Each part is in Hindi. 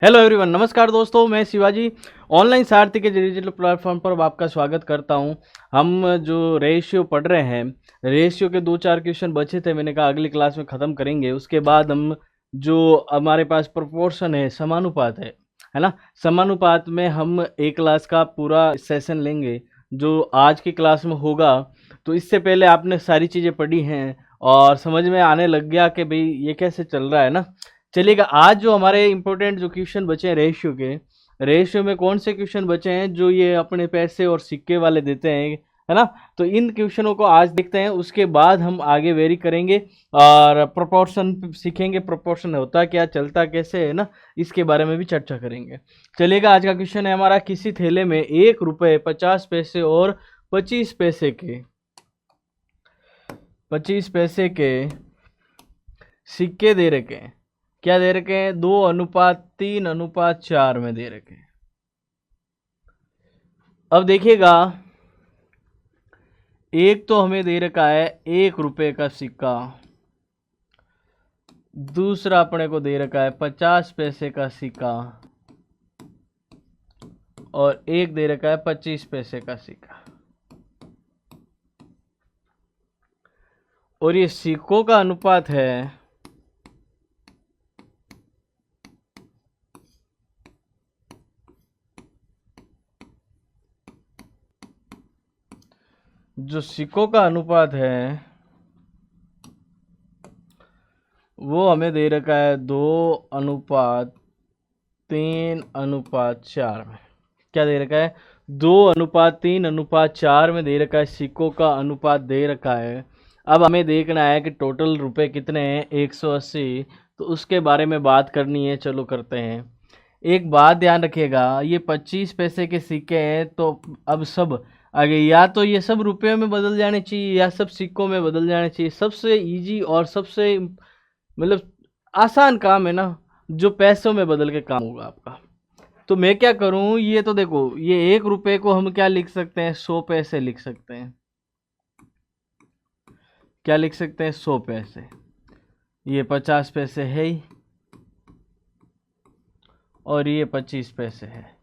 हेलो एवरीवन, नमस्कार दोस्तों। मैं शिवाजी ऑनलाइन सारथी के डिजिटल प्लेटफॉर्म पर आपका स्वागत करता हूं। हम जो रेशियो पढ़ रहे हैं, रेशियो के 2-4 क्वेश्चन बचे थे, मैंने कहा अगली क्लास में ख़त्म करेंगे। उसके बाद हम जो हमारे पास प्रोपोर्शन है, समानुपात है ना। समानुपात में हम एक क्लास का पूरा सेशन लेंगे जो आज की क्लास में होगा। तो इससे पहले आपने सारी चीज़ें पढ़ी हैं और समझ में आने लग गया कि भाई ये कैसे चल रहा है ना। चलिएगा, आज जो हमारे इंपॉर्टेंट जो क्वेश्चन बचे हैं रेशियो के, रेशियो में कौन से क्वेश्चन बचे हैं जो ये अपने पैसे और सिक्के वाले देते हैं, है ना। तो इन क्वेश्चनों को आज देखते हैं, उसके बाद हम आगे वेरी करेंगे और प्रोपोर्शन सीखेंगे। प्रोपोर्शन होता क्या, चलता कैसे है ना, इसके बारे में भी चर्चा करेंगे। चलिएगा, आज का क्वेश्चन है हमारा, किसी थैले में 1 रुपये 50 पैसे और 25 पैसे के 25 पैसे के सिक्के दे रखे हैं। क्या दे रखे हैं? 2:3:4 में दे रखे हैं। अब देखिएगा, एक तो हमें दे रखा है 1 रुपये का सिक्का, दूसरा अपने को दे रखा है 50 पैसे का सिक्का और एक दे रखा है 25 पैसे का सिक्का। और ये सिक्कों का अनुपात है जो सिक्कों का अनुपात है वो हमें दे रखा है 2:3:4 में। क्या दे रखा है? 2:3:4 में दे रखा है। सिक्कों का अनुपात दे रखा है। अब हमें देखना है कि टोटल रुपए कितने हैं, 180। तो उसके बारे में बात करनी है, चलो करते हैं। एक बात ध्यान रखिएगा, ये 25 पैसे के सिक्के हैं, तो अब सब आगे या तो ये सब रुपयों में बदल जाने चाहिए या सब सिक्कों में बदल जाने चाहिए। सबसे इजी और सबसे मतलब आसान काम है ना, जो पैसों में बदल के काम होगा आपका। तो मैं क्या करूं, ये तो देखो, ये 1 रुपये को हम क्या लिख सकते हैं, 100 पैसे लिख सकते हैं। क्या लिख सकते हैं? 100 पैसे। ये 50 पैसे है ही और ये 25 पैसे है।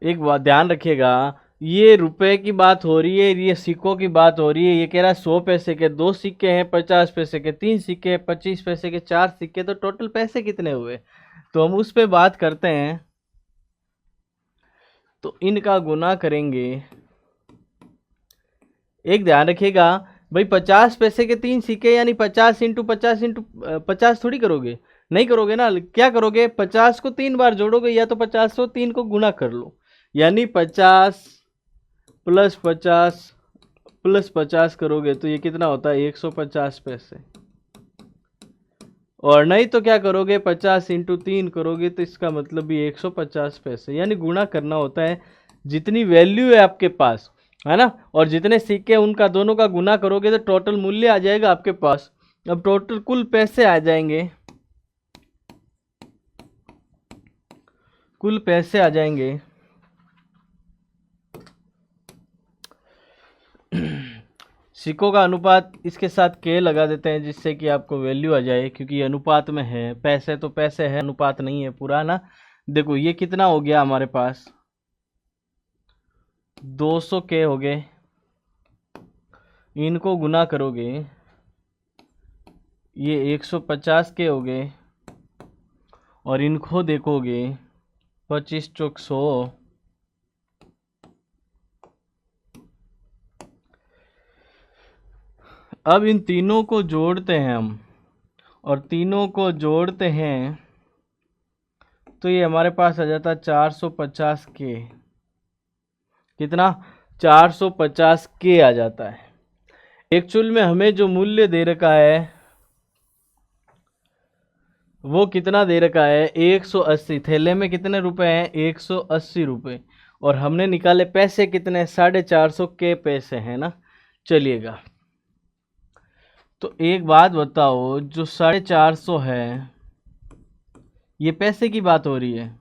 एक बात ध्यान रखिएगा, ये रुपए की बात हो रही है, ये सिक्कों की बात हो रही है। ये कह रहा है 100 पैसे के 2 सिक्के हैं, 50 पैसे के 3 सिक्के हैं, 25 पैसे के 4 सिक्के। तो टोटल पैसे कितने हुए, तो हम उस पे बात करते हैं। तो इनका गुना करेंगे। एक ध्यान रखिएगा भाई, 50 पैसे के 3 सिक्के यानी 50 × 50 × 50 थोड़ी करोगे, नहीं करोगे ना। क्या करोगे? 50 को 3 बार जोड़ोगे या तो 50 को 3 को गुना कर लो, यानी 50 + 50 + 50 करोगे तो ये कितना होता है? 150 पैसे। और नहीं तो क्या करोगे? 50 × 3 करोगे तो इसका मतलब भी 150 पैसे। यानी गुणा करना होता है जितनी वैल्यू है आपके पास, है ना, और जितने सिक्के उनका दोनों का गुना करोगे तो टोटल मूल्य आ जाएगा आपके पास। अब टोटल कुल पैसे आ जाएंगे, कुल पैसे आ जाएंगे सिक्कों का अनुपात, इसके साथ के लगा देते हैं जिससे कि आपको वैल्यू आ जाए, क्योंकि ये अनुपात में है। पैसे तो पैसे है, अनुपात नहीं है पूरा ना। देखो ये कितना हो गया हमारे पास, 200 के हो गए। इनको गुना करोगे ये 150 के हो गए और इनको देखोगे 25 × 100। अब इन तीनों को जोड़ते हैं हम, और तीनों को जोड़ते हैं तो ये हमारे पास आ जाता है 450 के। कितना? 450 के आ जाता है। एक्चुअल में हमें जो मूल्य दे रखा है वो कितना दे रखा है? 180। थैले में कितने रुपए हैं? 180 रुपये। और हमने निकाले पैसे कितने? 450 के पैसे हैं ना। चलिएगा, तो एक बात बताओ, जो 450 है ये पैसे की बात हो रही है,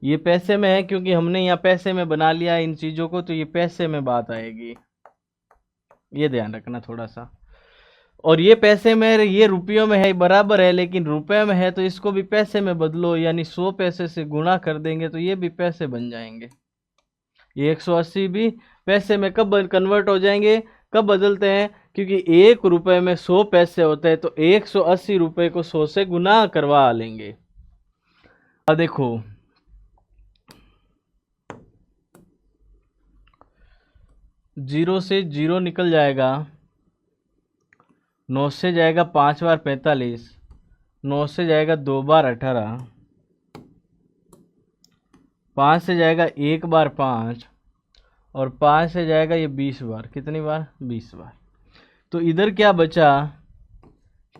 ये पैसे में है क्योंकि हमने यहाँ पैसे में बना लिया इन चीज़ों को, तो ये पैसे में बात आएगी। ये ध्यान रखना थोड़ा सा। और ये पैसे में, ये रुपयों में है बराबर है, लेकिन रुपए में है तो इसको भी पैसे में बदलो, यानी 100 पैसे से गुणा कर देंगे तो ये भी पैसे बन जाएंगे। ये 180 भी पैसे में कब कन्वर्ट हो जाएंगे, कब बदलते हैं, क्योंकि 1 रुपए में 100 पैसे होते हैं, तो 180 रुपए को 100 से गुना करवा लेंगे। अब देखो, 0 से 0 निकल जाएगा, 9 से जाएगा 5 बार 45, 9 से जाएगा 2 बार 18, 5 से जाएगा 1 बार 5, और 5 से जाएगा ये 20 बार। कितनी बार? 20 बार। तो इधर क्या बचा?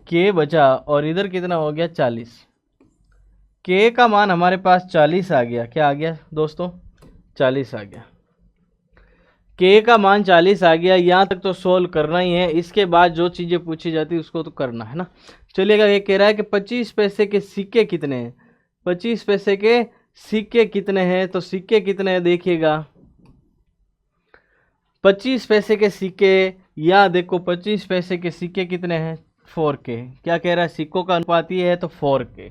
के बचा, और इधर कितना हो गया? 40। के का मान हमारे पास 40 आ गया। क्या आ गया दोस्तों? 40 आ गया। के का मान 40 आ गया। यहाँ तक तो सोल्व करना ही है, इसके बाद जो चीज़ें पूछी जाती है उसको तो करना है ना। चलिएगा, ये कह रहा है कि 25 पैसे के सिक्के कितने हैं। 25 पैसे के सिक्के कितने हैं, तो सिक्के कितने हैं देखिएगा। 25 पैसे के सिक्के, या देखो 25 पैसे के सिक्के कितने हैं? 4 के। क्या कह रहा है? सिक्कों का अनुपात ये है तो 4 के।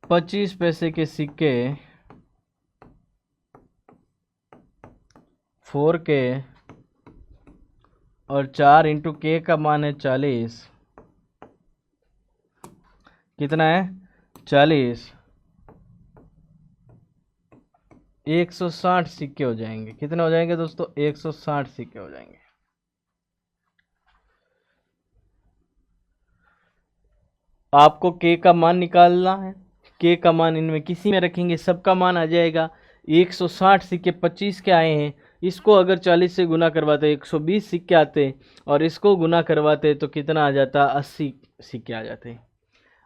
पच्चीस पैसे के सिक्के 4 के, और 4 इंटू के का मान है 40। कितना है? 40। 160 सिक्के हो जाएंगे। कितने हो जाएंगे दोस्तों? 160 सिक्के हो जाएंगे। आपको के का मान निकालना है। के का मान इनमें किसी में रखेंगे, सबका मान आ जाएगा। 160 सिक्के 25 के आए हैं, इसको अगर 40 से गुना करवाते 120 सिक्के आते, और इसको गुना करवाते तो कितना आ जाता? 80 सिक्के आ जाते।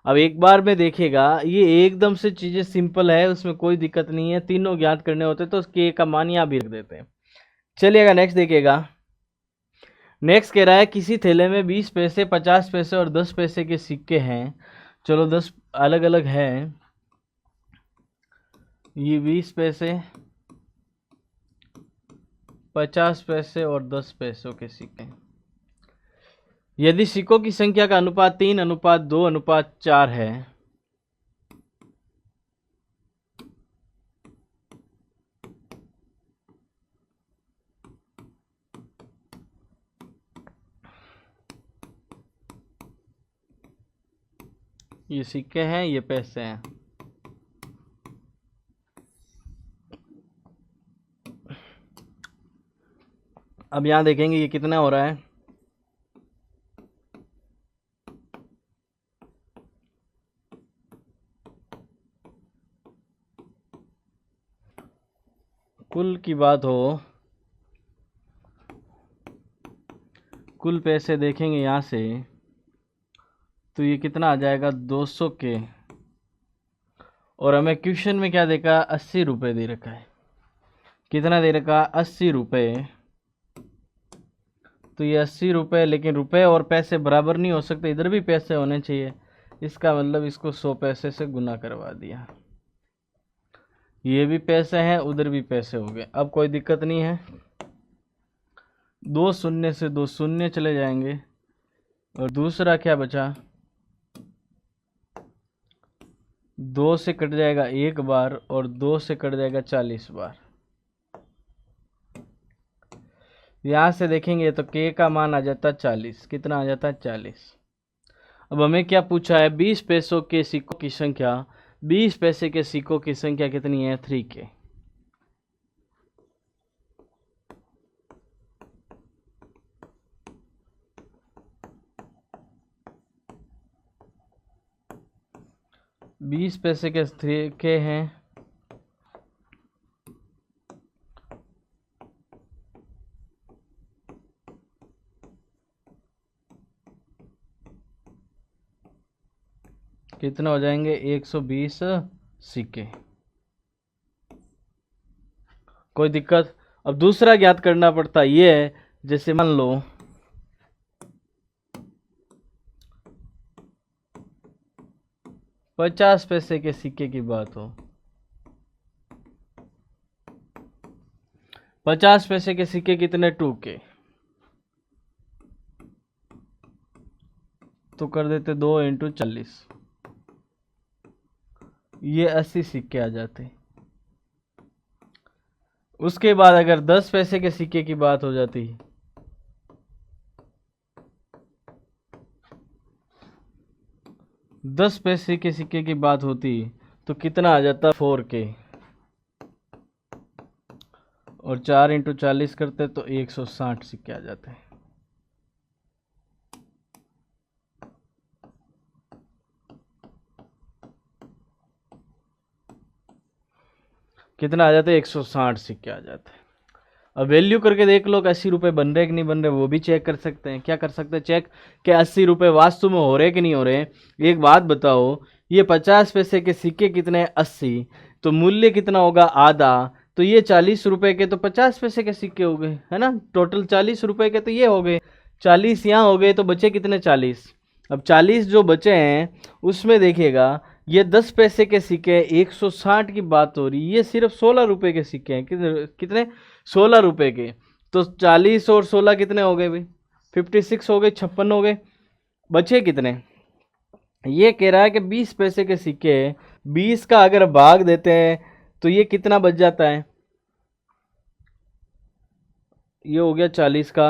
अब एक बार में देखिएगा, ये एकदम से चीज़ें सिंपल है, उसमें कोई दिक्कत नहीं है। तीनों ज्ञात करने होते तो के का मान यहाँ भी रख देते हैं। चलिएगा नेक्स्ट देखिएगा। नेक्स्ट कह रहा है किसी थैले में 20 पैसे, 50 पैसे और 10 पैसे के सिक्के हैं। चलो 10 अलग अलग हैं। ये 20 पैसे, 50 पैसे और 10 पैसों के सिक्के। यदि सिक्कों की संख्या का अनुपात 3:2:4 है, ये सिक्के हैं, ये पैसे हैं। अब यहां देखेंगे ये कितना हो रहा है। कुल की बात हो, कुल पैसे देखेंगे यहां से, तो ये कितना आ जाएगा? 200 के। और हमें क्वेश्चन में क्या देखा? 80 रुपये दे रखा है। कितना दे रखा? 80 रुपये। तो ये 80 रुपये, लेकिन रुपए और पैसे बराबर नहीं हो सकते, इधर भी पैसे होने चाहिए। इसका मतलब इसको 100 पैसे से गुना करवा दिया। ये भी पैसे हैं, उधर भी पैसे हो गए। अब कोई दिक्कत नहीं है। 2 शून्य से 2 शून्य चले जाएंगे, और दूसरा क्या बचा? 2 से कट जाएगा 1 बार, और 2 से कट जाएगा 40 बार। यहाँ से देखेंगे तो के का मान आ जाता 40। कितना आ जाता है? 40। अब हमें क्या पूछा है? 20 पैसों के सिक्कों की संख्या। 20 पैसे के सिक्कों की संख्या कितनी है? 3 के। बीस पैसे के 3 के हैं, कितना हो जाएंगे? 120 सिक्के। कोई दिक्कत? अब दूसरा ज्ञात करना पड़ता ये है, जैसे मान लो 50 पैसे के सिक्के की बात हो, 50 पैसे के सिक्के कितने, 2 के, तो कर देते 2 × 40, ये 80 सिक्के आ जाते। उसके बाद अगर 10 पैसे के सिक्के की बात हो जाती, 10 पैसे के सिक्के की बात होती तो कितना आ जाता, 4 के, और 4 × 40 करते तो 160 सिक्के आ जाते। कितना आ जाते, 160 सिक्के आ जाते। अब वैल्यू करके देख लो कि 80 रुपये बन रहे कि नहीं बन रहे, वो भी चेक कर सकते हैं। क्या कर सकते हैं चेक, कि 80 रुपये वास्तव में हो रहे कि नहीं हो रहे। एक बात बताओ, ये 50 पैसे के सिक्के कितने, 80, तो मूल्य कितना होगा, आधा, तो ये 40 रुपये के तो 50 पैसे के सिक्के हो गए, है ना। टोटल 40 रुपये के तो ये हो गए, 40 यहाँ हो गए, तो बचे कितने, 40। अब 40 जो बचे हैं उसमें देखिएगा, ये 10 पैसे के सिक्के 160 की बात हो रही, ये सिर्फ 16 रुपये के सिक्के हैं। कितने 16 रुपये के, तो 40 और 16 कितने हो गए भाई, 56 हो गए, 56 हो गए। बचे कितने, ये कह रहा है कि 20 पैसे के सिक्के, 20 का अगर भाग देते हैं तो ये कितना बच जाता है, ये हो गया 40 का,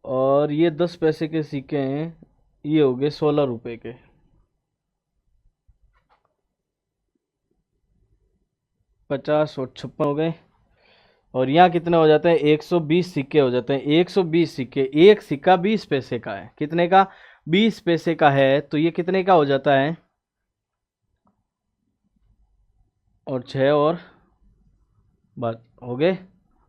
और ये 10 पैसे के सिक्के हैं, ये हो गए 16 रुपये के। 50 और 56 हो गए, और यहाँ कितने हो जाते हैं, 120 सिक्के हो जाते हैं। 120 सिक्के, एक सिक्का 20 पैसे का है, कितने का, 20 पैसे का है, तो ये कितने का हो जाता है, और 6 और बात हो गए,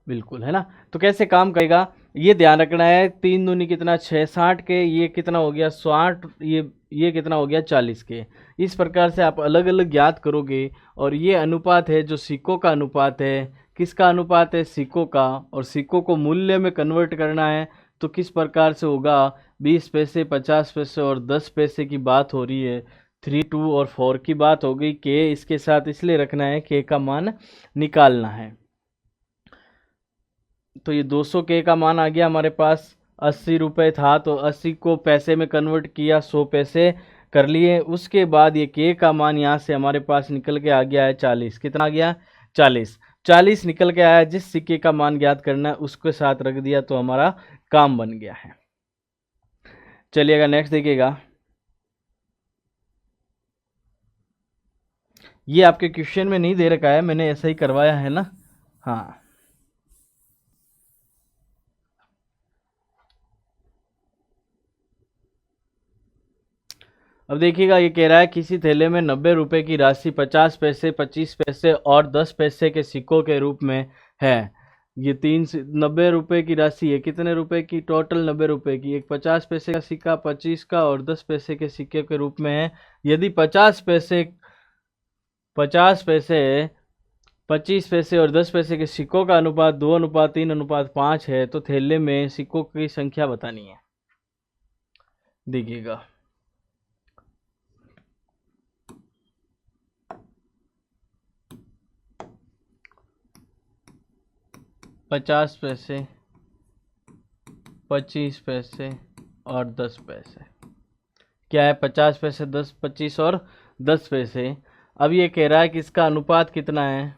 बिल्कुल, है ना। तो कैसे काम करेगा ये ध्यान रखना है। 3 दूनी कितना, 6, 60 के, ये कितना हो गया 60, ये कितना हो गया 40 के। इस प्रकार से आप अलग अलग याद करोगे, और ये अनुपात है जो सिक्कों का अनुपात है। किसका अनुपात है, सिक्कों का, और सिक्कों को मूल्य में कन्वर्ट करना है तो किस प्रकार से होगा, 20 पैसे, 50 पैसे और 10 पैसे की बात हो रही है, 3, 2 और 4 की बात हो गई। के इसके साथ इसलिए रखना है, के का मान निकालना है। तो ये 200 के का मान आ गया हमारे पास। 80 रुपये था तो 80 को पैसे में कन्वर्ट किया, 100 पैसे कर लिए। उसके बाद ये के का मान यहाँ से हमारे पास निकल के आ गया है 40। कितना आ गया, 40। 40 निकल के आया। जिस सिक्के का मान ज्ञात करना है उसके साथ रख दिया तो हमारा काम बन गया है। चलिएगा नेक्स्ट देखिएगा, ये आपके क्वेश्चन में नहीं दे रखा है, मैंने ऐसा ही करवाया है ना। हाँ, अब देखिएगा, ये कह रहा है किसी थैले में 90 रुपये की राशि 50 पैसे, 25 पैसे और 10 पैसे के सिक्कों के रूप में है। ये 90 रुपये की राशि है, कितने रुपए की, टोटल 90 रुपये की। एक 50 पैसे का सिक्का, 25 का और 10 पैसे के सिक्के के रूप में है। यदि 50 पैसे, 25 पैसे और 10 पैसे के सिक्कों का अनुपात 2:3:5 है तो थैले में सिक्कों की संख्या बतानी है। देखिएगा, 50 पैसे, 25 पैसे और 10 पैसे, क्या है, 50 पैसे, 10, 25 और 10 पैसे। अब ये कह रहा है कि इसका अनुपात कितना है,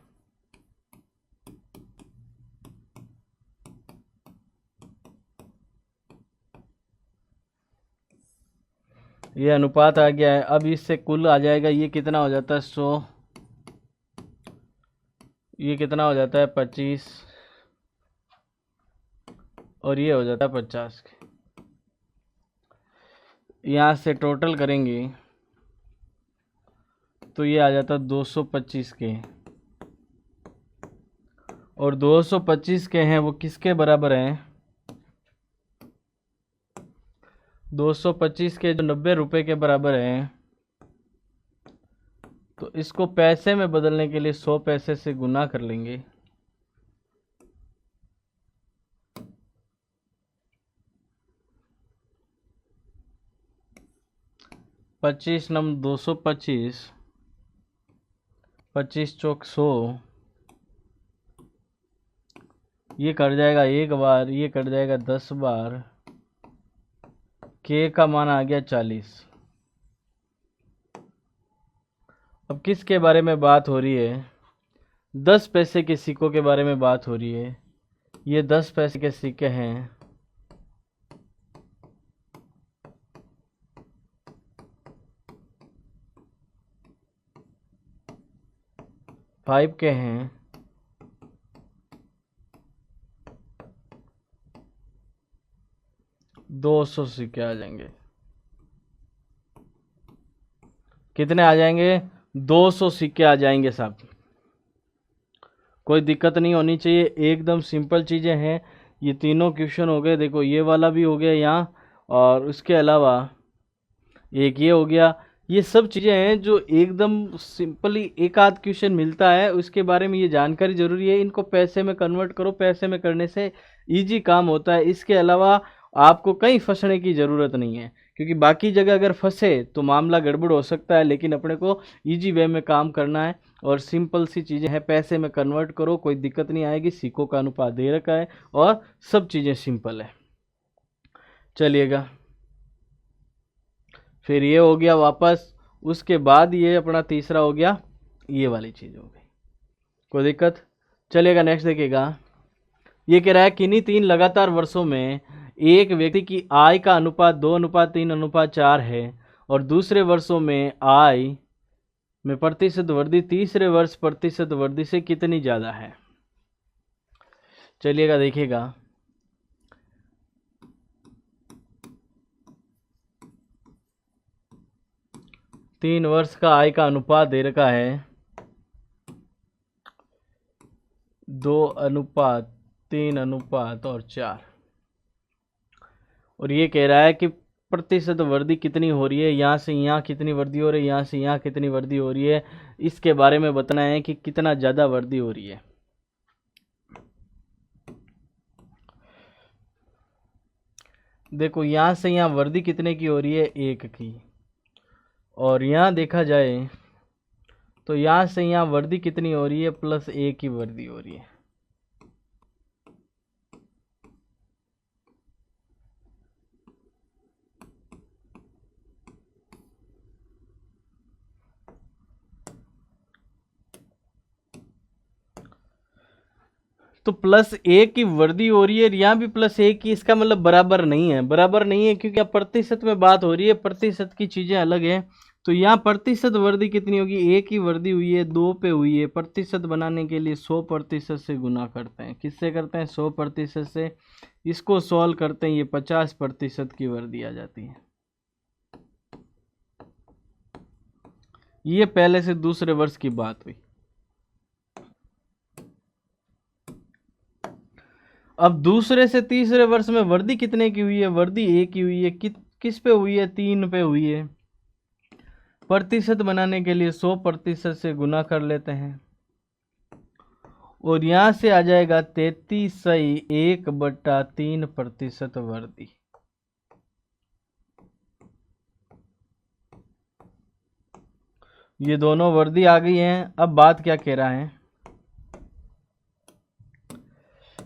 ये अनुपात आ गया है। अब इससे कुल आ जाएगा, ये कितना हो जाता है 100, ये कितना हो जाता है 25, और ये हो जाता है 50। यहाँ से टोटल करेंगे तो ये आ जाता है 225 के, और 225 के हैं वो किसके बराबर हैं, 225 के जो 90 रुपये के बराबर हैं। तो इसको पैसे में बदलने के लिए 100 पैसे से गुना कर लेंगे। पच्चीस नम 225, 25 चौक 100, ये कट जाएगा एक बार, ये कट जाएगा 10 बार, के का मान आ गया 40। अब किसके बारे में बात हो रही है? 10 पैसे के सिक्कों के बारे में बात हो रही है। ये 10 पैसे के सिक्के हैं। फाइव के हैं। दो 200 सिक्के आ जाएंगे। कितने आ जाएंगे? 200 सिक्के आ जाएंगे साहब। कोई दिक्कत नहीं होनी चाहिए, एकदम सिंपल चीज़ें हैं। ये तीनों क्वेश्चन हो गए। देखो ये वाला भी हो गया यहाँ, और उसके अलावा एक ये हो गया। ये सब चीज़ें हैं जो एकदम सिंपली एक आध क्वेश्चन मिलता है, उसके बारे में ये जानकारी ज़रूरी है। इनको पैसे में कन्वर्ट करो, पैसे में करने से इजी काम होता है। इसके अलावा आपको कहीं फंसने की ज़रूरत नहीं है, क्योंकि बाकी जगह अगर फंसे तो मामला गड़बड़ हो सकता है। लेकिन अपने को इजी वे में काम करना है और सिंपल सी चीज़ें हैं, पैसे में कन्वर्ट करो, कोई दिक्कत नहीं आएगी। सिक्कों का अनुपात दे रखा है और सब चीज़ें सिंपल है। चलिएगा, फिर ये हो गया वापस। उसके बाद ये अपना तीसरा हो गया, ये वाली चीज़ हो गई, कोई दिक्कत। चलिएगा नेक्स्ट देखिएगा। ये कह रहा है किन्हीं 3 लगातार वर्षों में एक व्यक्ति की आय का अनुपात 2:3:4 है और दूसरे वर्षों में आय में प्रतिशत वृद्धि तीसरे वर्ष प्रतिशत वृद्धि से कितनी ज़्यादा है। चलिएगा देखिएगा। तीन वर्ष का आय का अनुपात दे रखा है 2:3:4 और ये कह रहा है कि प्रतिशत वृद्धि कितनी हो रही है, यहाँ से यहाँ कितनी वृद्धि हो रही है, यहाँ से यहाँ कितनी वृद्धि हो रही है। इसके बारे में बताना है कि कितना ज़्यादा वृद्धि हो रही है। देखो यहाँ से यहाँ वृद्धि कितने की हो रही है? 1 की। और यहाँ देखा जाए तो यहाँ से यहाँ वृद्धि कितनी हो रही है? +1 की वृद्धि हो रही है। तो +1 की वृद्धि हो रही है, यहाँ भी +1 की। इसका मतलब बराबर नहीं है, बराबर नहीं है, क्योंकि अब प्रतिशत में बात हो रही है, प्रतिशत की चीज़ें अलग है। तो यहाँ प्रतिशत वृद्धि कितनी होगी? 1 की वृद्धि हुई है, 2 पे हुई है। प्रतिशत बनाने के लिए 100% से गुना करते हैं। किससे करते हैं? 100% से। इसको सॉल्व करते हैं, ये 50% की वृद्धि आ जाती है। ये पहले से दूसरे वर्ष की बात हुई। अब दूसरे से तीसरे वर्ष में वृद्धि कितने की हुई है? वृद्धि 1 की हुई है। किस पे हुई है? 3 पे हुई है। प्रतिशत बनाने के लिए 100% से गुना कर लेते हैं और यहां से आ जाएगा 33.1/3% वृद्धि। ये दोनों वृद्धि आ गई हैं। अब बात क्या कह रहा है?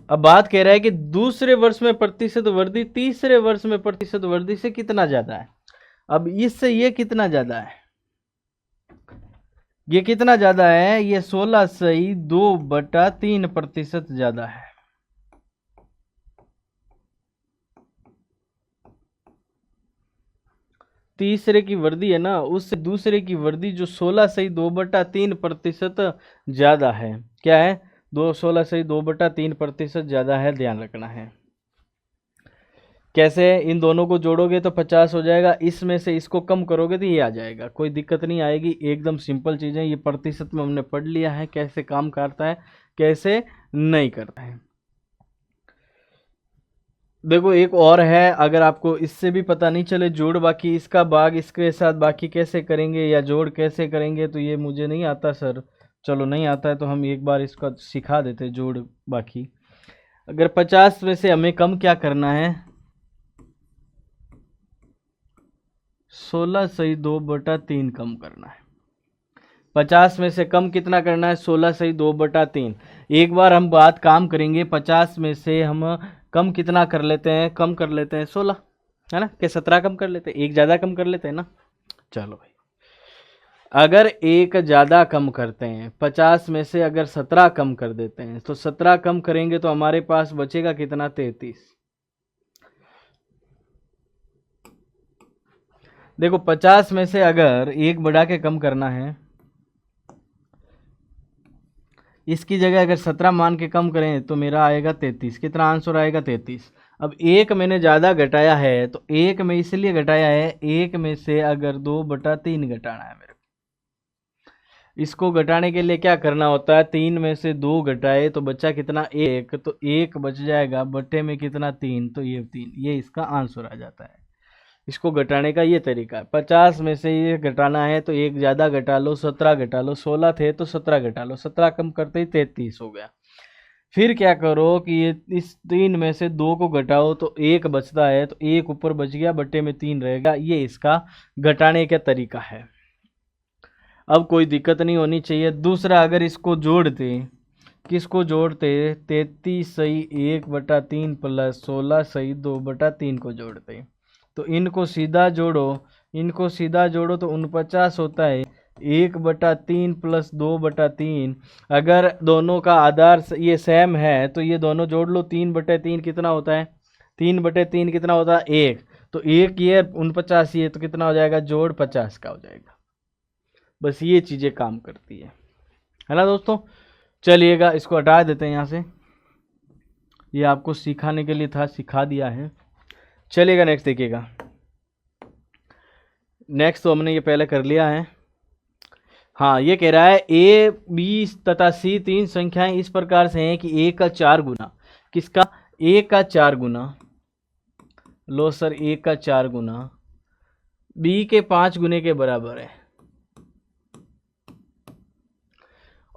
अब बात कह रहा है कि दूसरे वर्ष में प्रतिशत वृद्धि तीसरे वर्ष में प्रतिशत वृद्धि से कितना ज्यादा है। अब इससे ये कितना ज्यादा है? ये कितना ज्यादा है? ये 16.2/3% ज्यादा है। तीसरे की वृद्धि है ना, उससे दूसरे की वृद्धि जो 16.2/3% ज्यादा है। क्या है? 16.2/3% ज्यादा है, ध्यान रखना है। कैसे? इन दोनों को जोड़ोगे तो 50 हो जाएगा, इसमें से इसको कम करोगे तो ये आ जाएगा। कोई दिक्कत नहीं आएगी, एकदम सिंपल चीज़ें। ये प्रतिशत में हमने पढ़ लिया है कैसे काम करता है, कैसे नहीं करता है। देखो एक और है, अगर आपको इससे भी पता नहीं चले जोड़ बाकी इसका भाग इसके साथ बाकी कैसे करेंगे या जोड़ कैसे करेंगे, तो ये मुझे नहीं आता सर। चलो नहीं आता है तो हम एक बार इसका सिखा देते जोड़ बाकी। अगर 50 में से हमें कम क्या करना है? 16.2/3 कम करना है। 50 में से कम कितना करना है, 16 सही 2/3। एक बार हम बात काम करेंगे, 50 में से हम कम कितना कर लेते हैं, कम कर लेते हैं 16, है ना, कि 17 कम कर लेते हैं, एक ज़्यादा कम कर लेते हैं ना। चलो भाई, अगर एक ज़्यादा कम करते हैं, 50 में से अगर 17 कम कर देते हैं, तो 17 कम करेंगे तो हमारे पास बचेगा कितना, 33। देखो 50 में से अगर एक बढ़ा के कम करना है, इसकी जगह अगर 17 मान के कम करें तो मेरा आएगा 33। कितना आंसर आएगा, 33। अब एक मैंने ज़्यादा घटाया है, तो एक में इसलिए घटाया है, एक में से अगर 2/3 घटाना है मेरे को। इसको घटाने के लिए क्या करना होता है, 3 में से 2 घटाए तो बचा कितना, 1, तो 1 बच जाएगा, बटे में कितना, 3, तो ये 3, ये इसका आंसर आ जाता है। इसको घटाने का ये तरीका है। 50 में से ये घटाना है तो एक ज़्यादा घटा लो, 17 घटा लो, 16 थे तो 17 घटा लो, 17 कम करते ही 33 हो गया। फिर क्या करो कि ये इस 3 में से 2 को घटाओ तो 1 बचता है, तो 1 ऊपर बच गया, बटे में 3 रहेगा। ये इसका घटाने का तरीका है। अब कोई दिक्कत नहीं होनी चाहिए। दूसरा, अगर इसको जोड़ते, किसको जोड़ते, 33 सही 1/3 प्लस 16 सही 2/3 को जोड़ते, तो इनको सीधा जोड़ो, इनको सीधा जोड़ो तो 49 होता है। 1/3 प्लस 2/3, अगर दोनों का आधार ये सेम है तो ये दोनों जोड़ लो, 3/3 कितना होता है, 3/3 कितना होता है, 1, तो 1 ये 49 ये, तो कितना हो जाएगा, जोड़ 50 का हो जाएगा। बस ये चीज़ें काम करती है ना दोस्तों। चलिएगा इसको हटा देते हैं यहाँ से, ये आपको सिखाने के लिए था, सिखा दिया है। चलिएगा नेक्स्ट देखिएगा। नेक्स्ट तो हमने ये पहले कर लिया है। हाँ, ये कह रहा है ए बी तथा सी तीन संख्याएं इस प्रकार से हैं कि ए का 4 गुना, किसका, ए का 4 गुना, लो सर, ए का 4 गुना बी के 5 गुने के बराबर है।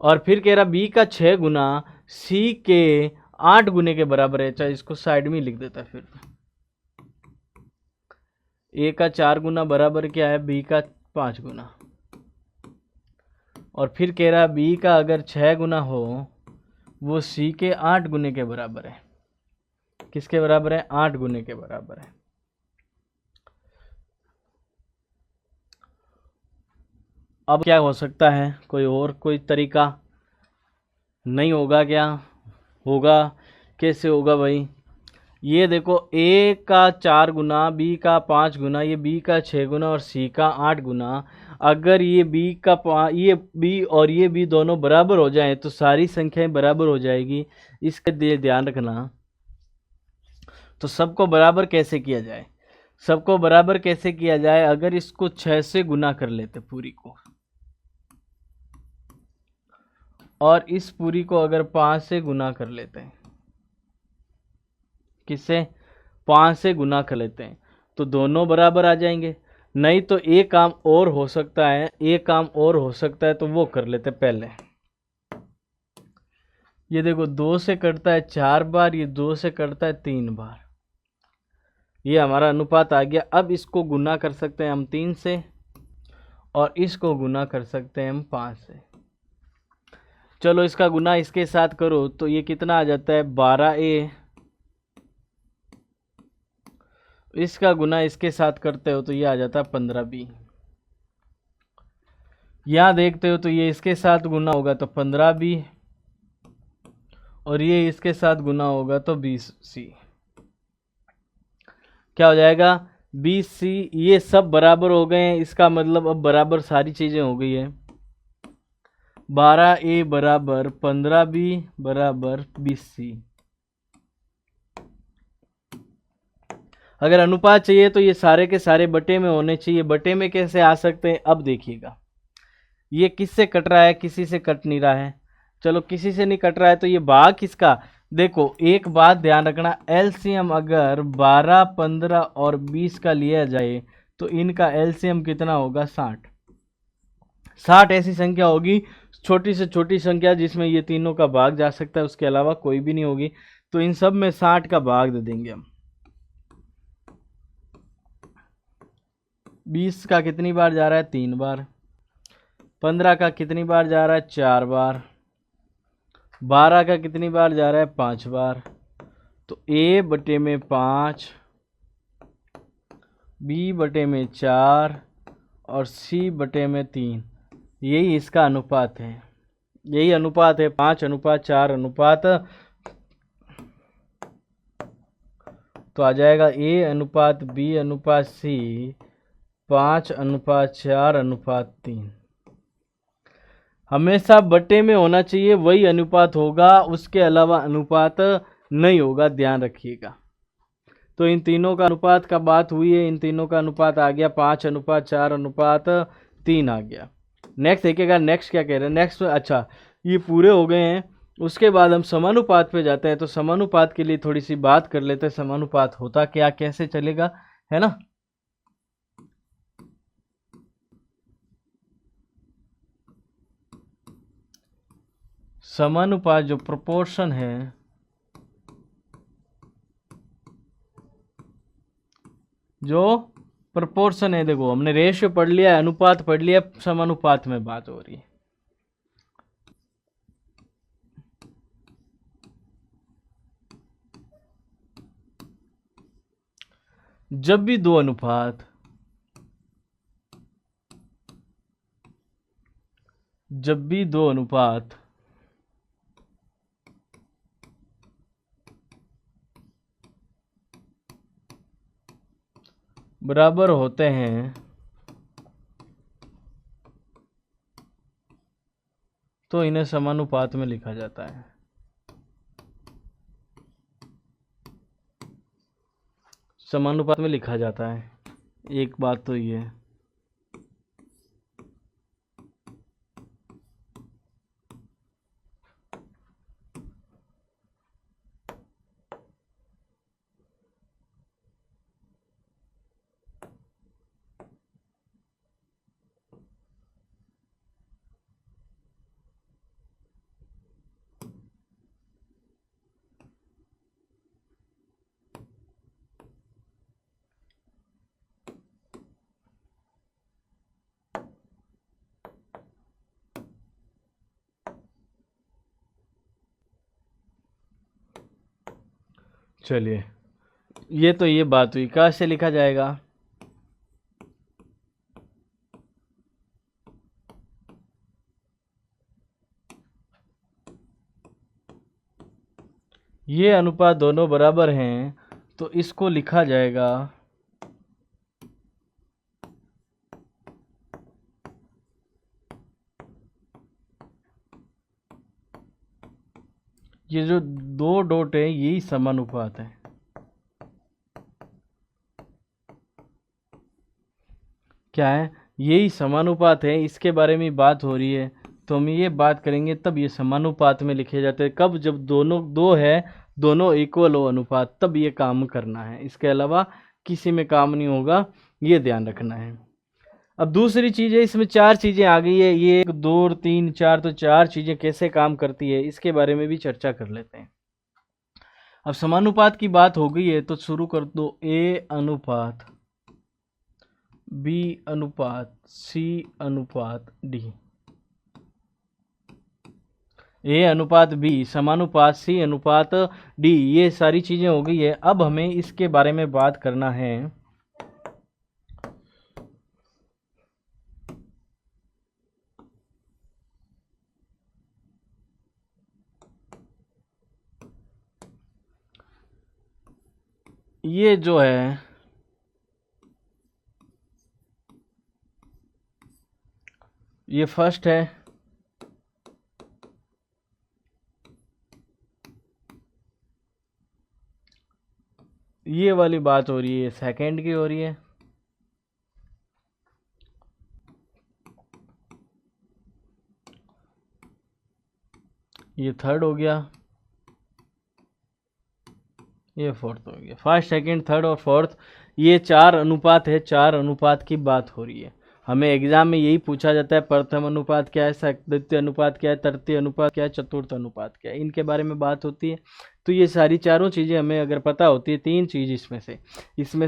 और फिर कह रहा बी का 6 गुना सी के 8 गुने के बराबर है। चाहे इसको साइड में लिख देता है फिर। ए का 4 गुना बराबर क्या है, बी का 5 गुना। और फिर कह रहा बी का अगर 6 गुना हो वो सी के 8 गुने के बराबर है। किसके बराबर है, 8 गुने के बराबर है। अब क्या हो सकता है, कोई और कोई तरीका नहीं होगा क्या, होगा, कैसे होगा भाई। ये देखो, ए का 4 गुना, बी का 5 गुना, ये बी का 6 गुना और सी का 8 गुना। अगर ये बी का ये बी और ये बी दोनों बराबर हो जाएं तो सारी संख्याएं बराबर हो जाएगी। इसके लिए ध्यान रखना। तो सबको बराबर कैसे किया जाए, सबको बराबर कैसे किया जाए, अगर इसको 6 से गुना कर लेते पूरी को, और इस पूरी को अगर 5 से गुना कर लेते हैं, किससे, 5 से गुना कर लेते हैं, तो दोनों बराबर आ जाएंगे। नहीं तो एक काम और हो सकता है, एक काम और हो सकता है, तो वो कर लेते पहले। ये देखो, 2 से कटता है 4 बार, ये 2 से कटता है 3 बार, ये हमारा अनुपात आ गया। अब इसको गुना कर सकते हैं हम 3 से, और इसको गुना कर सकते हैं हम 5 से। चलो इसका गुना इसके साथ करो तो ये कितना आ जाता है, 12a। इसका गुना इसके साथ करते हो तो ये आ जाता है 15b। यहाँ देखते हो तो ये इसके साथ गुना होगा तो 15b, और ये इसके साथ गुना होगा तो 20c। क्या हो जाएगा, 20c। ये सब बराबर हो गए हैं, इसका मतलब अब बराबर सारी चीज़ें हो गई है। 12a बराबर 15b बराबर 20c। अगर अनुपात चाहिए तो ये सारे के सारे बटे में होने चाहिए। बटे में कैसे आ सकते हैं, अब देखिएगा। ये किससे कट रहा है, किसी से कट नहीं रहा है। चलो किसी से नहीं कट रहा है तो ये भाग किसका, देखो एक बात ध्यान रखना, एलसीएम अगर 12, 15 और 20 का लिया जाए तो इनका एलसीएम कितना होगा, 60। 60 ऐसी संख्या होगी, छोटी से छोटी संख्या जिसमें ये तीनों का भाग जा सकता है, उसके अलावा कोई भी नहीं होगी। तो इन सब में 60 का भाग दे देंगे हम। 20 का कितनी बार जा रहा है, 3 बार। 15 का कितनी बार जा रहा है? 4 बार। 12 का कितनी बार जा रहा है? 5 बार। तो a बटे में 5, b बटे में 4 और c बटे में 3, यही इसका अनुपात है। यही अनुपात है, 5:4 तो आ जाएगा a/b/c 5:4:3। हमेशा बटे में होना चाहिए, वही अनुपात होगा, उसके अलावा अनुपात नहीं होगा, ध्यान रखिएगा। तो इन तीनों का अनुपात का बात हुई है, इन तीनों का अनुपात आ गया 5:4:3 आ गया। नेक्स्ट देखिएगा, नेक्स्ट क्या कह रहे हैं। नेक्स्ट अच्छा, ये पूरे हो गए हैं। उसके बाद हम समानुपात पे जाते हैं। तो समानुपात के लिए थोड़ी सी बात कर लेते हैं। समानुपात होता क्या, कैसे चलेगा, है ना। समानुपात जो प्रोपोर्शन है, जो प्रोपोर्शन है, देखो हमने रेशियो पढ़ लिया, अनुपात पढ़ लिया, समानुपात में बात हो रही है। जब भी दो अनुपात बराबर होते हैं तो इन्हें समानुपात में लिखा जाता है। समानुपात में लिखा जाता है, एक बात तो ये है। चलिए, ये तो ये बात हुई, कैसे लिखा जाएगा। ये अनुपात दोनों बराबर हैं तो इसको लिखा जाएगा ये जो दो डॉट है यही समानुपात है। क्या है? यही समानुपात है, इसके बारे में बात हो रही है। तो हम ये बात करेंगे तब ये समानुपात में लिखे जाते हैं। कब? जब दोनों दो है, दोनों इक्वल हो अनुपात, तब ये काम करना है, इसके अलावा किसी में काम नहीं होगा, ये ध्यान रखना है। अब दूसरी चीज़ है, इसमें 4 चीज़ें आ गई है, ये 1 2 3 4, तो 4 चीज़ें कैसे काम करती है इसके बारे में भी चर्चा कर लेते हैं। अब समानुपात की बात हो गई है तो शुरू कर दो। a अनुपात b अनुपात c अनुपात d, a अनुपात b समानुपात c अनुपात d, ये सारी चीज़ें हो गई है। अब हमें इसके बारे में बात करना है। ये जो है ये फर्स्ट है, ये वाली बात हो रही है सेकंड की हो रही है, ये थर्ड हो गया, ये फोर्थ हो गया। फर्स्ट सेकंड थर्ड और फोर्थ, ये 4 अनुपात है, 4 अनुपात की बात हो रही है। हमें एग्जाम में यही पूछा जाता है, प्रथम अनुपात क्या है, द्वितीय अनुपात क्या है, तृतीय अनुपात क्या है, चतुर्थ अनुपात क्या है, इनके बारे में बात होती है। तो ये सारी चारों चीज़ें हमें अगर पता होती है, तीन चीज़ इसमें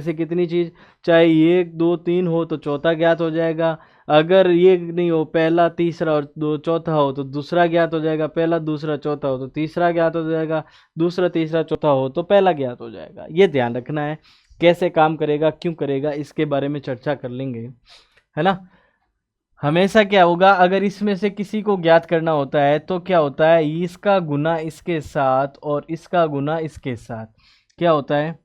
से कितनी चीज़, चाहे एक दो तीन हो तो चौथा ज्ञात हो जाएगा, अगर ये नहीं हो, पहला तीसरा और दो चौथा हो तो दूसरा ज्ञात हो जाएगा, पहला दूसरा चौथा हो तो तीसरा ज्ञात हो जाएगा, दूसरा तीसरा चौथा हो तो पहला ज्ञात हो जाएगा। ये ध्यान रखना है। कैसे काम करेगा, क्यों करेगा, इसके बारे में चर्चा कर लेंगे, है ना। हमेशा क्या होगा, अगर इसमें से किसी को ज्ञात करना होता है तो क्या होता है, इसका गुना इसके साथ और इसका गुना इसके साथ क्या होता है,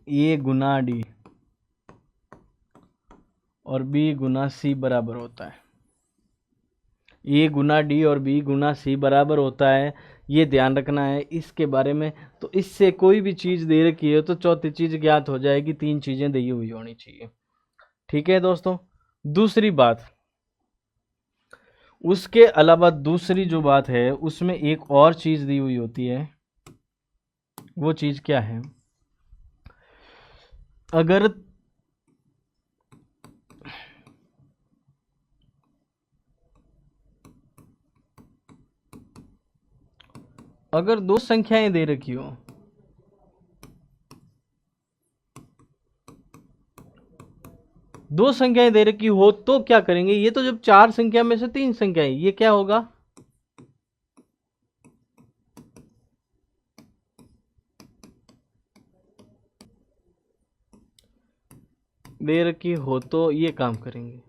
ए गुना डी और बी गुना सी बराबर होता है। ए गुना डी और बी गुना सी बराबर होता है, ये ध्यान रखना है इसके बारे में। तो इससे कोई भी चीज़ दे रखी है तो चौथी चीज़ ज्ञात हो जाएगी, तीन चीज़ें दी हुई होनी चाहिए। ठीक है दोस्तों। दूसरी बात, उसके अलावा दूसरी जो बात है उसमें एक और चीज़ दी हुई होती है। वो चीज़ क्या है, अगर दो संख्याएं दे रखी हो, तो क्या करेंगे, ये तो जब चार संख्या में से तीन संख्याएं, ये क्या होगा, दे रखी हो तो ये काम करेंगे।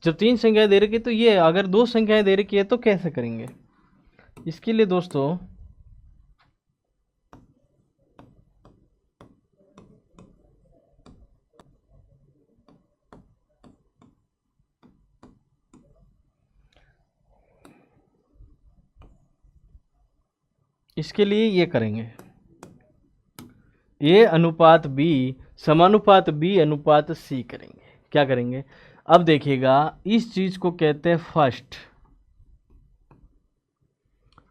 जब तीन संख्याएं दे रखी तो ये, अगर दो संख्याएं दे रखी है तो कैसे करेंगे। इसके लिए दोस्तों ये करेंगे, ए अनुपात बी समानुपात बी अनुपात सी करेंगे। क्या करेंगे, अब देखिएगा, इस चीज को कहते हैं फर्स्ट,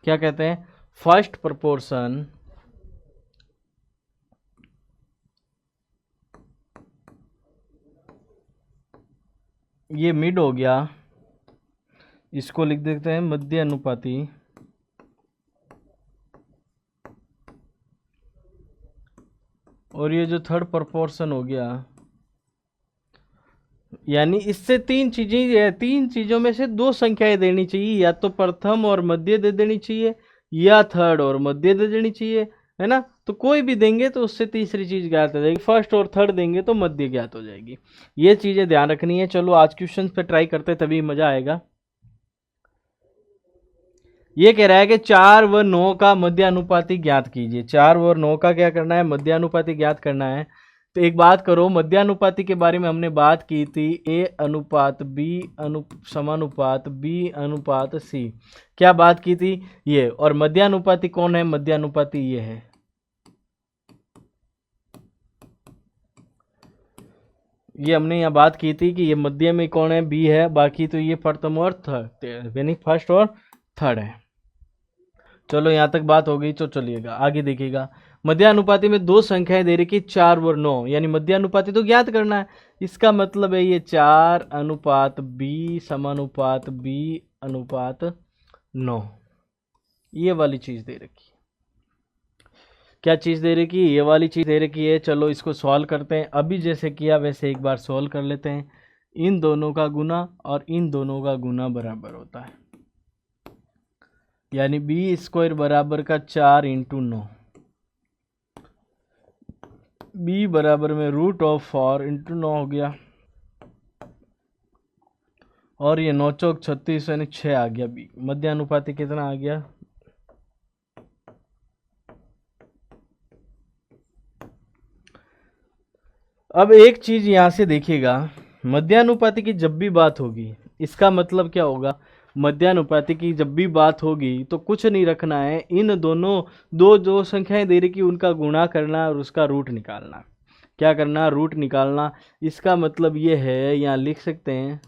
क्या कहते हैं, फर्स्ट प्रोपोर्शन। ये मिड हो गया, इसको लिख देते हैं मध्य अनुपाती। और ये जो थर्ड प्रोपोर्शन हो गया, यानी इससे तीन चीजें, तीन चीजों में से दो संख्याएं देनी चाहिए, या तो प्रथम और मध्य दे देनी चाहिए, या थर्ड और मध्य दे देनी चाहिए, है ना। तो कोई भी देंगे तो उससे तीसरी चीज ज्ञात हो जाएगी, फर्स्ट और थर्ड देंगे तो मध्य ज्ञात हो जाएगी। ये चीजें ध्यान रखनी है। चलो आज क्वेश्चन पे ट्राई करते हैं, तभी मजा आएगा। ये कह रहा है कि 4 व 9 का मध्यानुपाती ज्ञात कीजिए। 4 व 9 का क्या करना है, मध्यानुपाती ज्ञात करना है। तो एक बात करो, मध्यानुपाती के बारे में हमने बात की थी, ए अनुपात बी समानुपात बी अनुपात सी। क्या बात की थी, ये। और मध्यानुपाती कौन है, मध्यानुपाती ये है। ये हमने यहाँ बात की थी कि ये मध्य में कौन है, बी है, बाकी तो ये प्रथम और थर्ड, यानी फर्स्ट और थर्ड है। चलो यहाँ तक बात हो गई, तो चलिएगा आगे देखिएगा। मध्यानुपाती में दो संख्याएं दे रखी 4 और 9, यानी मध्यानुपाती तो ज्ञात करना है। इसका मतलब है ये 4 अनुपात बी समानुपात बी अनुपात 9, ये वाली चीज दे रखी है। क्या चीज दे रखी है, ये वाली चीज दे रखी है। चलो इसको सॉल्व करते हैं, अभी जैसे किया वैसे एक बार सॉल्व कर लेते हैं। इन दोनों का गुना और इन दोनों का गुना बराबर होता है, यानी बी स्क्वायर बराबर का 4 इंटू 9, बी बराबर में √4 इंटू 9 हो गया, और ये 9 चौक 36 यानी 6 आ गया। बी मध्यानुपाती कितना आ गया, अब एक चीज यहां से देखिएगा, मध्यानुपाती की जब भी बात होगी, इसका मतलब क्या होगा, मध्यानुपाती की जब भी बात होगी तो कुछ नहीं रखना है, इन दोनों दो संख्याएं दे रही कि उनका गुणा करना और उसका रूट निकालना। क्या करना, रूट निकालना। इसका मतलब ये है, यहाँ लिख सकते हैं,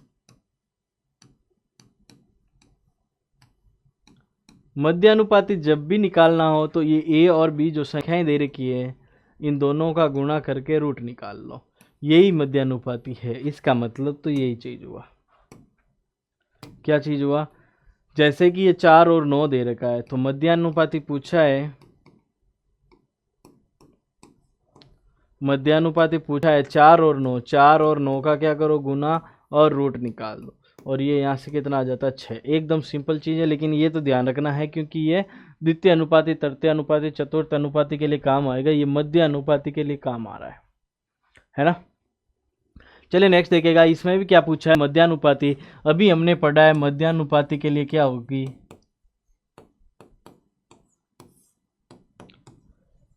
मध्यानुपाती जब भी निकालना हो तो ये ए और बी जो संख्याएं दे रखी है, इन दोनों का गुणा करके रूट निकाल लो। यही मध्यानुपाती है। इसका मतलब तो यही चीज हुआ। क्या चीज हुआ? जैसे कि ये 4 और 9 दे रखा है, तो मध्यानुपाती पूछा है, मध्यानुपाती पूछा है 4 और 9, 4 और 9 का क्या करो, गुना और रूट निकाल दो, और ये यहाँ से कितना आ जाता है 6। एकदम सिंपल चीज़ है, लेकिन ये तो ध्यान रखना है क्योंकि ये द्वितीय अनुपाती, तृतीय अनुपाती, चतुर्थ अनुपाती के लिए काम आएगा, ये मध्य अनुपाती के लिए काम आ रहा है ना। चलिए नेक्स्ट देखेगा, इसमें भी क्या पूछा है, मध्यानुपाती। अभी हमने पढ़ा है मध्यानुपाती के लिए क्या होगी,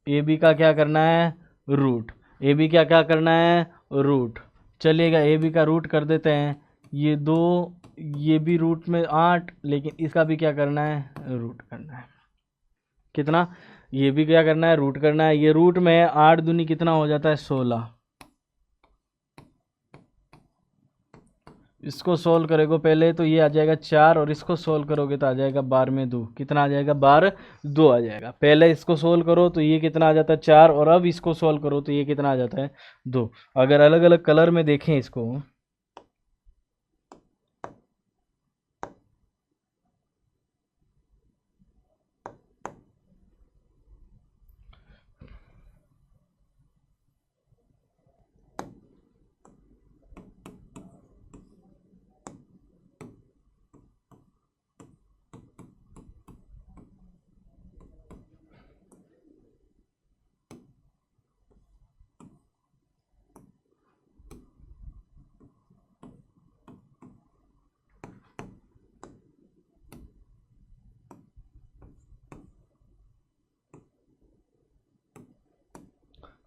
ए बी का क्या करना है, रूट। ए बी का क्या करना है, रूट। चलिएगा ए बी का रूट कर देते हैं, ये 2, ये भी रूट में 8, लेकिन इसका भी क्या करना है, रूट करना है। कितना, ये भी क्या करना है, रूट करना है। ये रूट में 8 दूनी कितना हो जाता है, 16। इसको सोल्व करोगे पहले तो ये आ जाएगा 4, और इसको सोल्व करोगे तो आ जाएगा 12 में 2, कितना आ जाएगा, 12 2 आ जाएगा। पहले इसको सोल्व करो तो ये कितना आ जाता है 4, और अब इसको सोल्व करो तो ये कितना आ जाता है 2। अगर अलग अलग कलर में देखें इसको,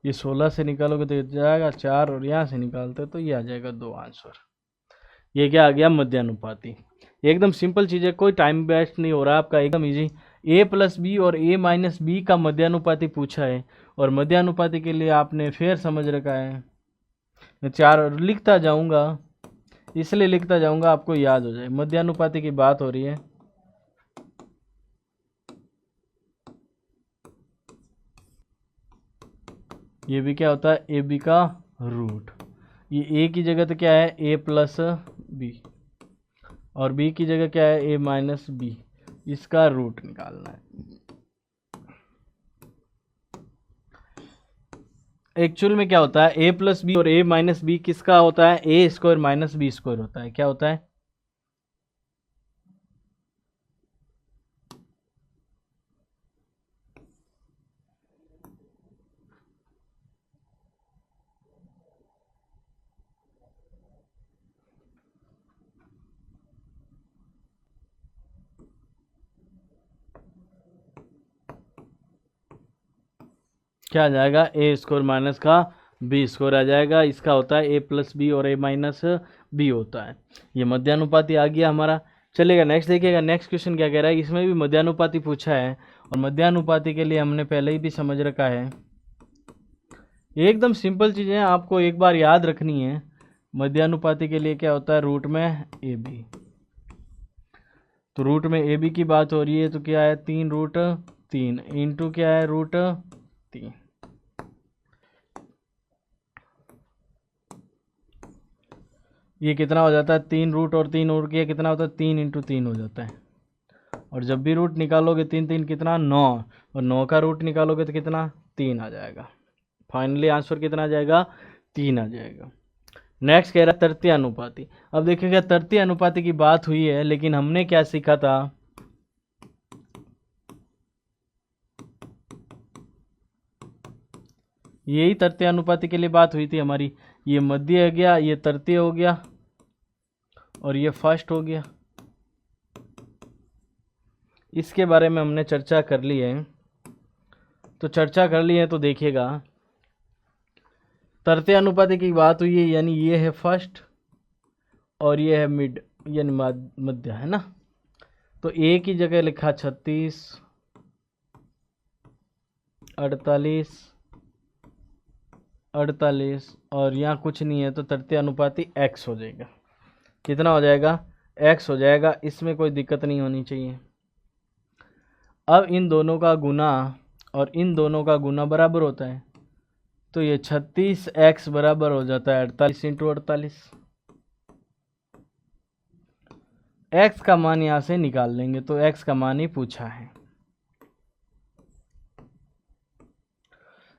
ये 16 से निकालोगे तो ये जाएगा 4, और यहाँ से निकालते तो ये आ जाएगा 2 आंसर। ये क्या आ गया, मध्यानुपाती। एकदम सिंपल चीज़ है, कोई टाइम वेस्ट नहीं हो रहा आपका, एकदम इजी। ए प्लस बी और ए माइनस बी का मध्यानुपाती पूछा है, और मध्यानुपाती के लिए आपने फिर समझ रखा है। मैं 4 लिखता जाऊंगा, इसलिए लिखता जाऊंगा आपको याद हो जाए। मध्यानुपाती की बात हो रही है, ये भी क्या होता है, ए बी का रूट। ये ए की जगह तो क्या है, ए प्लस बी, और बी की जगह क्या है, ए माइनस बी। इसका रूट निकालना है। एक्चुअल में क्या होता है, ए प्लस बी और ए माइनस बी किसका होता है, ए स्क्वायर माइनस बी स्क्वायर होता है। क्या होता है, क्या आ जाएगा, ए स्क्वायर माइनस का बी स्क्वायर आ जाएगा। इसका होता है ए प्लस बी और ए माइनस बी होता है। ये मध्यानुपाती आ गया हमारा। चलेगा नेक्स्ट देखिएगा, नेक्स्ट क्वेश्चन क्या कह रहा है, इसमें भी मध्यानुपाती पूछा है, और मध्यानुपाती के लिए हमने पहले ही भी समझ रखा है। एकदम सिंपल चीज़ें आपको एक बार याद रखनी है। मध्यानुपाती के लिए क्या होता है, रूट में ए बी। तो रूट में ए बी की बात हो रही है, तो क्या है, 3√3 इंटू क्या है, √3। ये कितना हो जाता है, 3 रूट और 3 और किया कितना होता है, 3 इंटू 3 हो जाता है। और जब भी रूट निकालोगे 3 3 कितना, 9, और 9 का रूट निकालोगे तो कितना, 3 आ जाएगा। फाइनली आंसर कितना आ जाएगा, 3 आ जाएगा। नेक्स्ट कह रहा है तृतीय अनुपाती। अब देखिएगा तृतीय अनुपाती की बात हुई है, लेकिन हमने क्या सीखा था, यही तृतीय अनुपाती के लिए बात हुई थी हमारी। ये मध्य हो गया, ये तृतीय हो गया, और ये फर्स्ट हो गया। इसके बारे में हमने चर्चा कर ली है, तो चर्चा कर ली है तो देखिएगा, तृतीय अनुपाती की बात हुई है, यानी ये है फर्स्ट और ये है मिड, यानी मध्य है ना। तो ए की जगह लिखा 36, 48, 48, और यहाँ कुछ नहीं है, तो तृतीय अनुपाती x हो जाएगा। कितना हो जाएगा, x हो जाएगा। इसमें कोई दिक्कत नहीं होनी चाहिए। अब इन दोनों का गुना और इन दोनों का गुना बराबर होता है, तो ये 36x बराबर हो जाता है 48 इंटू 48। x का मान यहाँ से निकाल लेंगे, तो x का मान ही पूछा है।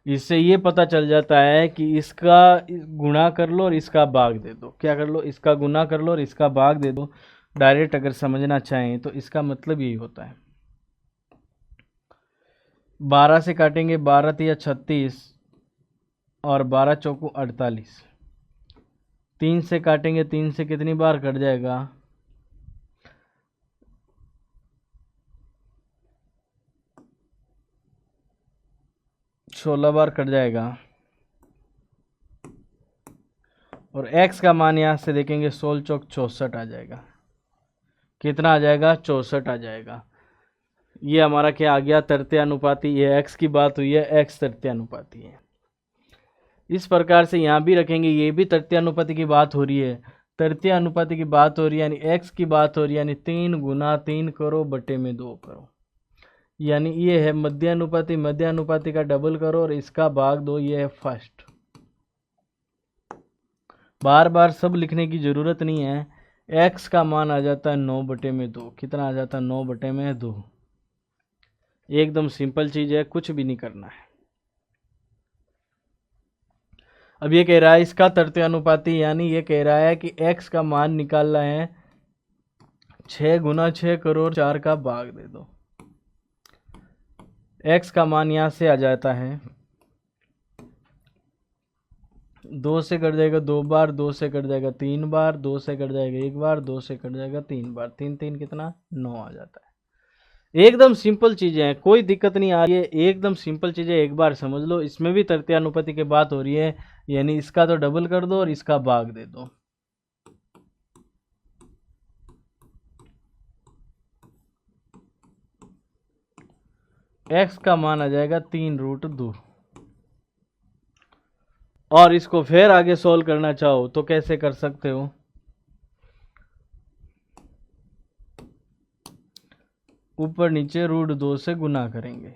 इससे ये पता चल जाता है कि इसका गुणा कर लो और इसका भाग दे दो। क्या कर लो? इसका गुणा कर लो और इसका भाग दे दो। डायरेक्ट अगर समझना चाहें तो इसका मतलब यही होता है। 12 से काटेंगे, 12 तिया 36 और 12 चौको 48। 3 से काटेंगे, 3 से कितनी बार कट जाएगा? 16 बार कट जाएगा। और x का मान यहाँ से देखेंगे, 16 चौक 64 आ जाएगा। कितना आ जाएगा? 64 आ जाएगा। ये हमारा क्या आ गया? तृतीय अनुपाती। ये x की बात हुई है, x तृतीय अनुपाती है। इस प्रकार से यहाँ भी रखेंगे, ये भी तृतीय अनुपाती की बात हो रही है। तृतीय अनुपाती की बात हो रही है, यानी x की बात हो रही है, यानी 3 गुना 3 करो बटे में 2 करो। यानी ये है मध्य अनुपाती। मध्य अनुपाती का डबल करो और इसका भाग दो। ये है फर्स्ट। बार बार सब लिखने की जरूरत नहीं है। x का मान आ जाता है 9 बटे में 2। कितना आ जाता है? 9 बटे में 2। एकदम सिंपल चीज है, कुछ भी नहीं करना है। अब ये कह रहा है इसका तृतीय अनुपाती, यानी ये कह रहा है कि x का मान निकालना है 6 गुना 6 करो और 4 का भाग दे दो। x का मान यहाँ से आ जाता है 2 से कट जाएगा 2 बार, 2 से कट जाएगा 3 बार, 2 से कट जाएगा 1 बार, 2 से कट जाएगा 3 बार। 3 3 कितना? 9 आ जाता है। एकदम सिंपल चीजें हैं, कोई दिक्कत नहीं आ रही है। एकदम सिंपल चीजें एक बार समझ लो। इसमें भी तृतीय अनुपाती की बात हो रही है, यानी इसका तो डबल कर दो और इसका भाग दे दो। x का मान आ जाएगा 3√2। और इसको फिर आगे सोल्व करना चाहो तो कैसे कर सकते हो? ऊपर नीचे √2 से गुना करेंगे,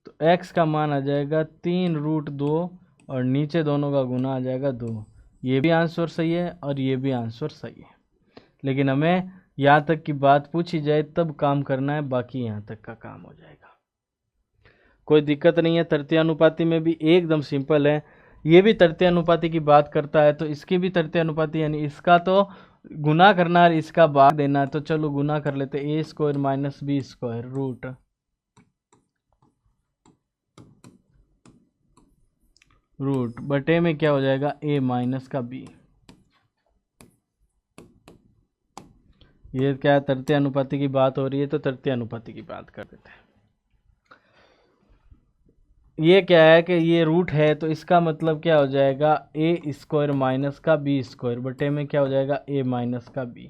तो x का मान आ जाएगा 3√2 और नीचे दोनों का गुना आ जाएगा 2। ये भी आंसर सही है और ये भी आंसर सही है, लेकिन हमें यहाँ तक की बात पूछी जाए तब काम करना है, बाकी यहाँ तक का काम हो जाएगा। कोई दिक्कत नहीं है। तृतीय अनुपाती में भी एकदम सिंपल है। ये भी तृतीय अनुपाती की बात करता है, तो इसकी भी तृतीय अनुपाती, यानी इसका तो गुना करना है, इसका भाग देना है। तो चलो गुना कर लेते। a² माइनस b² रूट बटे में क्या हो जाएगा? a माइनस का b। ये क्या है? तृतीय अनुपाती की बात हो रही है, तो तृतीय अनुपाती की बात कर देते हैं। ये क्या है कि ये रूट है, तो इसका मतलब क्या हो जाएगा? a² माइनस का b² बटे में क्या हो जाएगा? a माइनस का b।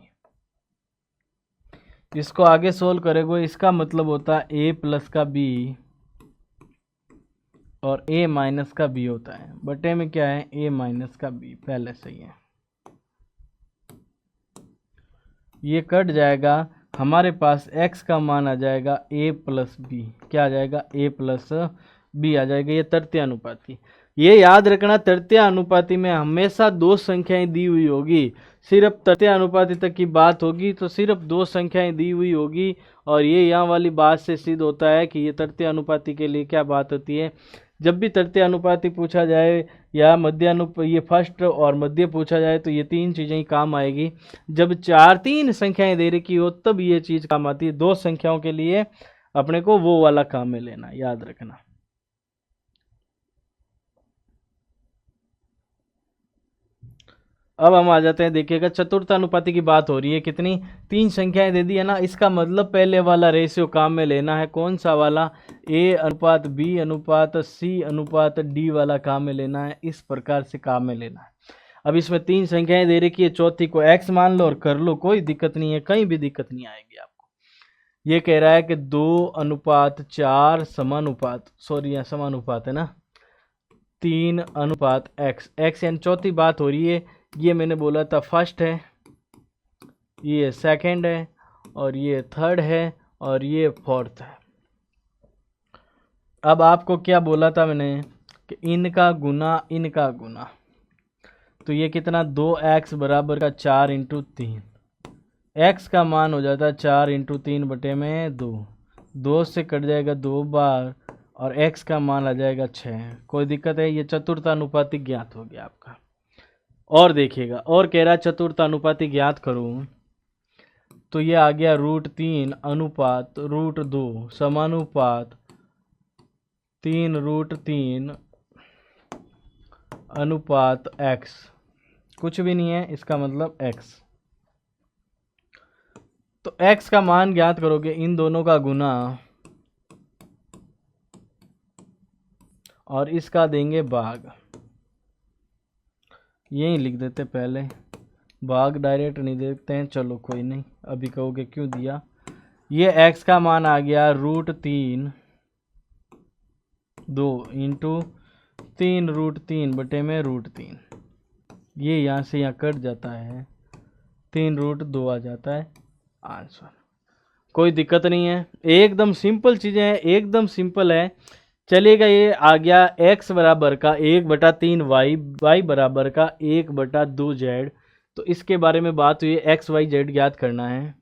इसको आगे सोल्व करेंगे, इसका मतलब होता है a प्लस का b और a माइनस का b होता है, बटे में क्या है? a माइनस का b पहले से ही है। ये कट जाएगा, हमारे पास x का मान आ जाएगा a प्लस b। क्या आ जाएगा? a प्लस b आ जाएगा। ये तृतीय अनुपाती। ये याद रखना, तृतीय अनुपाती में हमेशा दो संख्याएं दी हुई होगी। सिर्फ तृतीय अनुपाती तक की बात होगी तो सिर्फ दो संख्याएं दी हुई होगी। और ये यहाँ वाली बात से सिद्ध होता है कि ये तृतीय अनुपाती के लिए क्या बात होती है। जब भी तृतीय अनुपाती पूछा जाए या ये फर्स्ट और मध्य पूछा जाए, तो ये तीन चीज़ें ही काम आएगी। जब तीन संख्याएं दे रखी हो तब ये चीज़ काम आती है। दो संख्याओं के लिए अपने को वो वाला काम में लेना, याद रखना। अब हम आ जाते हैं, देखिएगा चतुर्थ अनुपाती की बात हो रही है। कितनी? तीन संख्याएं दे दी है ना। इसका मतलब पहले वाला रेशियो काम में लेना है। कौन सा वाला? a अनुपात b अनुपात c अनुपात d वाला काम में लेना है। इस प्रकार से काम में लेना है। अब इसमें तीन संख्याएं दे रखी है, चौथी को x मान लो और कर लो, कोई दिक्कत नहीं है, कहीं भी दिक्कत नहीं आएगी आपको। ये कह रहा है कि 2:4 समानुपात, सॉरी यहाँ समानुपात है ना, 3:x। x यानी चौथी बात हो रही है। ये मैंने बोला था फर्स्ट है, ये सेकंड है, और ये थर्ड है, और ये फोर्थ है। अब आपको क्या बोला था मैंने? कि इनका गुना, तो ये कितना 2x बराबर का 4 इंटू 3। x का मान हो जाता है 4 इंटू 3/2। 2 से कट जाएगा 2 बार और x का मान आ जाएगा 6। कोई दिक्कत है? ये चतुर्थानुपाती ज्ञात हो गया आपका। और देखिएगा, और कह रहा है चतुर्थानुपाती ज्ञात करूं, तो ये आ गया √3 अनुपात √2 समानुपात 3√3 अनुपात x। कुछ भी नहीं है, इसका मतलब x। तो x का मान ज्ञात करोगे, इन दोनों का गुना और इसका देंगे भाग। यही लिख देते पहले, भाग डायरेक्ट नहीं देते हैं, चलो कोई नहीं। अभी कहोगे क्यों दिया। ये x का मान आ गया √3 2 इंटू 3√3/√3। ये यहाँ से यहाँ कट जाता है, 3√2 आ जाता है आंसर। कोई दिक्कत नहीं है, एकदम सिंपल चीज़ें हैं, एकदम सिंपल है। चलिएगा, ये आ गया x बराबर का 1/3 y बराबर का 1/2 z। तो इसके बारे में बात हुई, x y z ज्ञात करना है।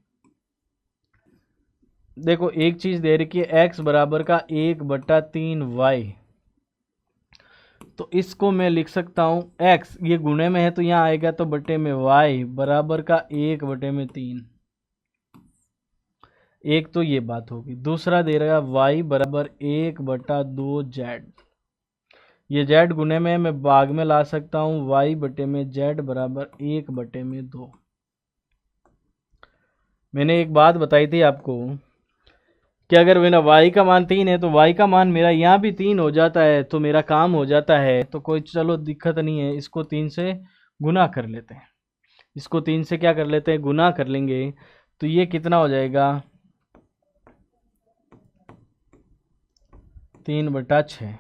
देखो एक चीज़ दे रखी है x बराबर का 1/3 y, तो इसको मैं लिख सकता हूँ x, ये गुणे में है तो यहाँ आएगा तो बटे में y बराबर का 1/3। एक तो ये बात होगी। दूसरा दे रहा y बराबर 1/2 z। ये z गुणे में मैं भाग में ला सकता हूँ, y बटे में z बराबर 1/2। मैंने एक बात बताई थी आपको कि अगर मेरा y का मान 3 है तो y का मान मेरा यहाँ भी 3 हो जाता है, तो मेरा काम हो जाता है। तो कोई चलो दिक्कत नहीं है, इसको 3 से गुना कर लेते हैं। इसको 3 से क्या कर लेते हैं, गुना कर लेंगे। तो ये कितना हो जाएगा 3/6।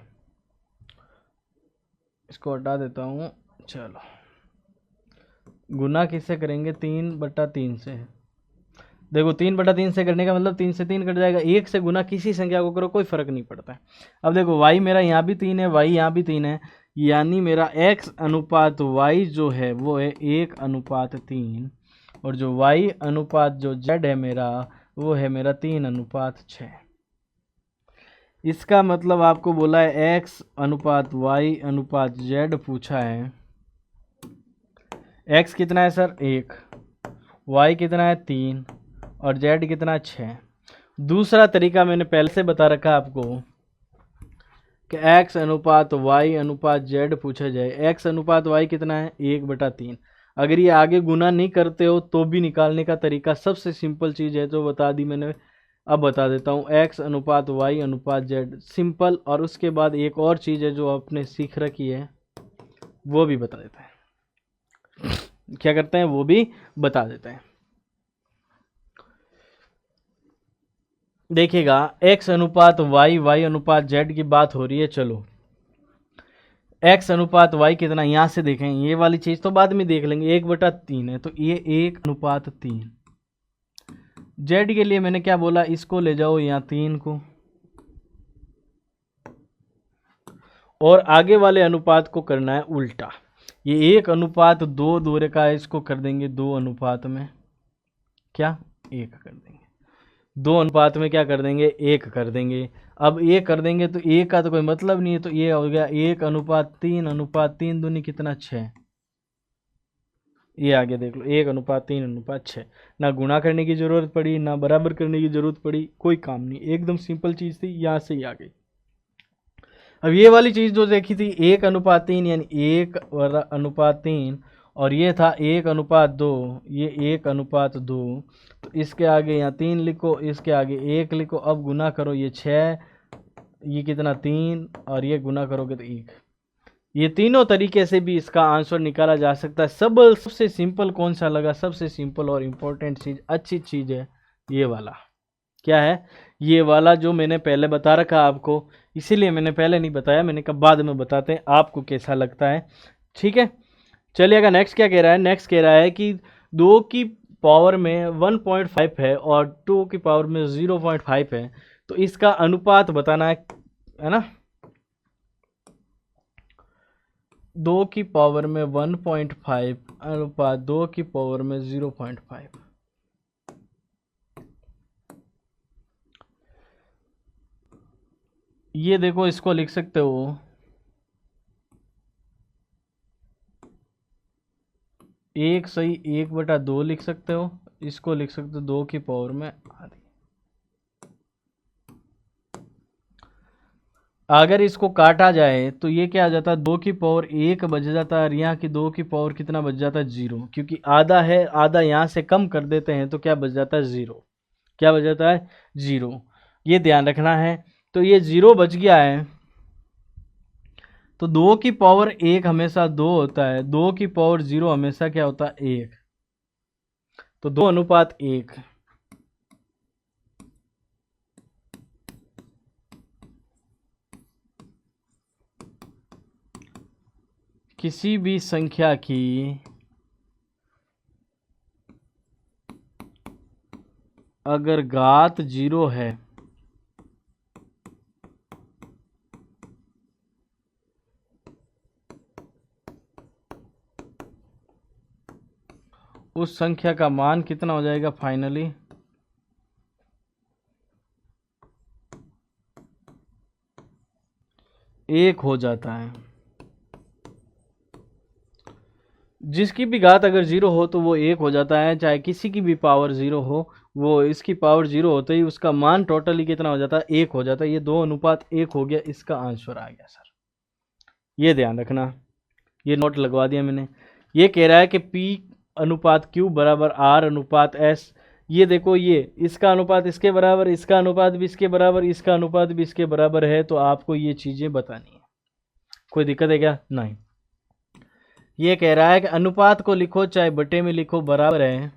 इसको हटा देता हूँ। चलो गुना किससे करेंगे, 3/3 से। देखो 3/3 से करने का मतलब 3 से 3 कट जाएगा। 1 से गुना किसी संख्या को करो, कोई फर्क नहीं पड़ता है। अब देखो y मेरा यहाँ भी 3 है, y यहाँ भी 3 है, यानी मेरा x अनुपात y जो है वो है 1/3, और जो y अनुपात जो z है मेरा, वो है मेरा 3/6। इसका मतलब आपको बोला है x अनुपात y अनुपात z पूछा है। x कितना है सर 1, y कितना है 3 और z कितना है 6। दूसरा तरीका मैंने पहले से बता रखा आपको कि x अनुपात y अनुपात z पूछा जाए। x अनुपात y कितना है 1/3। अगर ये आगे गुना नहीं करते हो तो भी निकालने का तरीका सबसे सिंपल चीज़ है जो बता दी मैंने। अब बता देता हूँ, x अनुपात y अनुपात z सिंपल, और उसके बाद एक और चीज़ है जो आपने सीख रखी है, वो भी बता देता है। क्या करते हैं, वो भी बता देते हैं। देखिएगा x अनुपात y अनुपात z की बात हो रही है। चलो x अनुपात y कितना, यहाँ से देखें, ये वाली चीज़ तो बाद में देख लेंगे। 1/3 है तो ये 1/3। z के लिए मैंने क्या बोला, इसको ले जाओ यहाँ 3 को, और आगे वाले अनुपात को करना है उल्टा। ये 1/2 दूर का है, इसको कर देंगे 2 अनुपात में क्या 1 कर देंगे। 2 अनुपात में क्या कर देंगे, 1 कर देंगे। अब 1 कर देंगे तो 1 का तो कोई मतलब नहीं है, तो ये हो गया 1/3 दूनी कितना 6। ये आगे देख लो 1/3 6। ना गुणा करने की ज़रूरत पड़ी, ना बराबर करने की ज़रूरत पड़ी, कोई काम नहीं, एकदम सिंपल चीज़ थी, यहाँ से ही आ गई। अब ये वाली चीज़ जो देखी थी 1/3 यानी 1/3, और ये था 1/2, ये 1/2। तो इसके आगे यहाँ 3 लिखो, इसके आगे 1 लिखो। अब गुना करो, ये 6, ये कितना 3, और ये गुना करोगे तो 1। ये तीनों तरीके से भी इसका आंसर निकाला जा सकता है। सबसे सिंपल कौन सा लगा, सबसे सिंपल और इम्पोर्टेंट चीज़, अच्छी चीज़ है ये वाला। क्या है, ये वाला जो मैंने पहले बता रखा आपको, इसीलिए मैंने पहले नहीं बताया, मैंने कहा बाद में बताते हैं, आपको कैसा लगता है। ठीक है, चलिएगा नेक्स्ट क्या कह रहा है। नेक्स्ट कह रहा है कि 2 की पावर में 1.5 है और 2 की पावर में 0.5 है, तो इसका अनुपात बताना है ना। 2 की पावर में 1.5 अनुपात 2 की पावर में 0.5। ये देखो, इसको लिख सकते हो 1/2 लिख सकते हो, इसको लिख सकते हो 2 की पावर में आधी। अगर इसको काटा जाए तो ये क्या आ जाता है, 2 की पावर 1 बच जाता है, और यहाँ की 2 की पावर कितना बच जाता है, 0, क्योंकि आधा है, आधा यहाँ से कम कर देते हैं तो क्या बच जाता है, 0। क्या बच जाता है, 0। ये ध्यान रखना है। तो ये 0 बच गया है, तो 2 की पावर 1 हमेशा 2 होता है, 2 की पावर 0 हमेशा क्या होता है, 1। तो 2:1। किसी भी संख्या की अगर घात 0 है उस संख्या का मान कितना हो जाएगा, फाइनली 1 हो जाता है। जिसकी भी घात अगर 0 हो तो वो 1 हो जाता है, चाहे किसी की भी पावर 0 हो, वो इसकी पावर 0 होते ही उसका मान टोटली कितना हो जाता है, 1 हो जाता है। ये 2:1 हो गया, इसका आंसर आ गया सर। ये ध्यान रखना, ये नोट लगवा दिया मैंने। ये कह रहा है कि P अनुपात Q बराबर R अनुपात S। ये देखो, ये इसका अनुपात इसके बराबर, इसका अनुपात भी इसके बराबर, इसका अनुपात भी इसके बराबर है, तो आपको ये चीज़ें बतानी है। कोई दिक्कत है क्या, नहीं। ये कह रहा है कि अनुपात को लिखो चाहे बटे में लिखो, बराबर है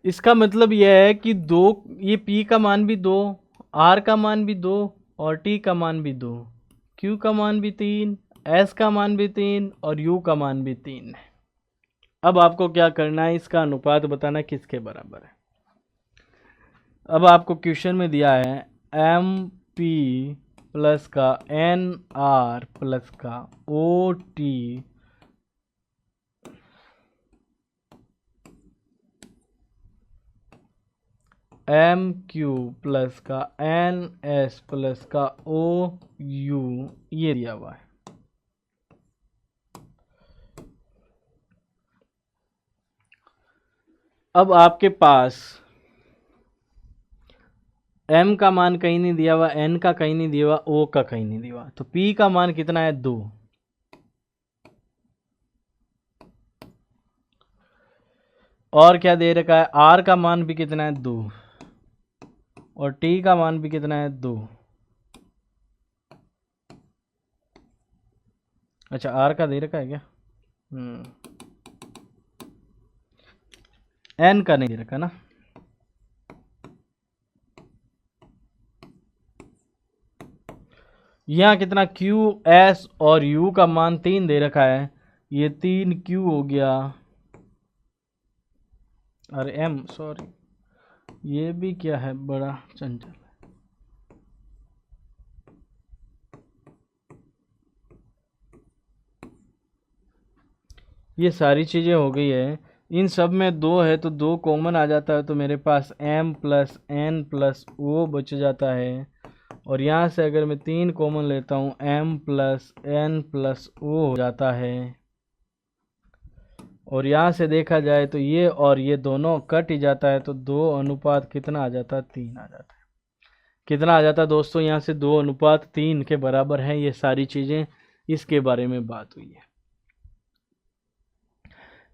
इसका मतलब यह है कि ये P का मान भी 2, R का मान भी 2 और T का मान भी 2, Q का मान भी 3, S का मान भी 3 और U का मान भी 3 है। अब आपको क्या करना है, इसका अनुपात बताना किसके बराबर है। अब आपको क्वेश्चन में दिया है MP प्लस का NR प्लस का OT MQ प्लस का NS प्लस का OU, ये दिया हुआ है। अब आपके पास M का मान कहीं नहीं दिया हुआ, N का कहीं नहीं दिया हुआ, O का कहीं नहीं दिया हुआ, तो P का मान कितना है, 2। और क्या दे रखा है, R का मान भी कितना है, 2, और T का मान भी कितना है, 2। अच्छा, R का दे रखा है क्या, N का नहीं दे रखा ना। यहाँ कितना, Q, S और U का मान 3 दे रखा है, ये 3Q हो गया, अरे M सॉरी, ये भी क्या है, बड़ा चंचल। ये सारी चीज़ें हो गई है, इन सब में 2 है तो 2 कॉमन आ जाता है, तो मेरे पास M plus N plus O बच जाता है। और यहाँ से अगर मैं 3 कॉमन लेता हूँ, M plus N plus O हो जाता है। और यहाँ से देखा जाए तो ये और ये दोनों कट ही जाता है, तो 2 अनुपात कितना आ जाता है, 3 आ जाता है। कितना आ जाता है दोस्तों, यहाँ से 2 अनुपात 3 के बराबर है। ये सारी चीज़ें इसके बारे में बात हुई है।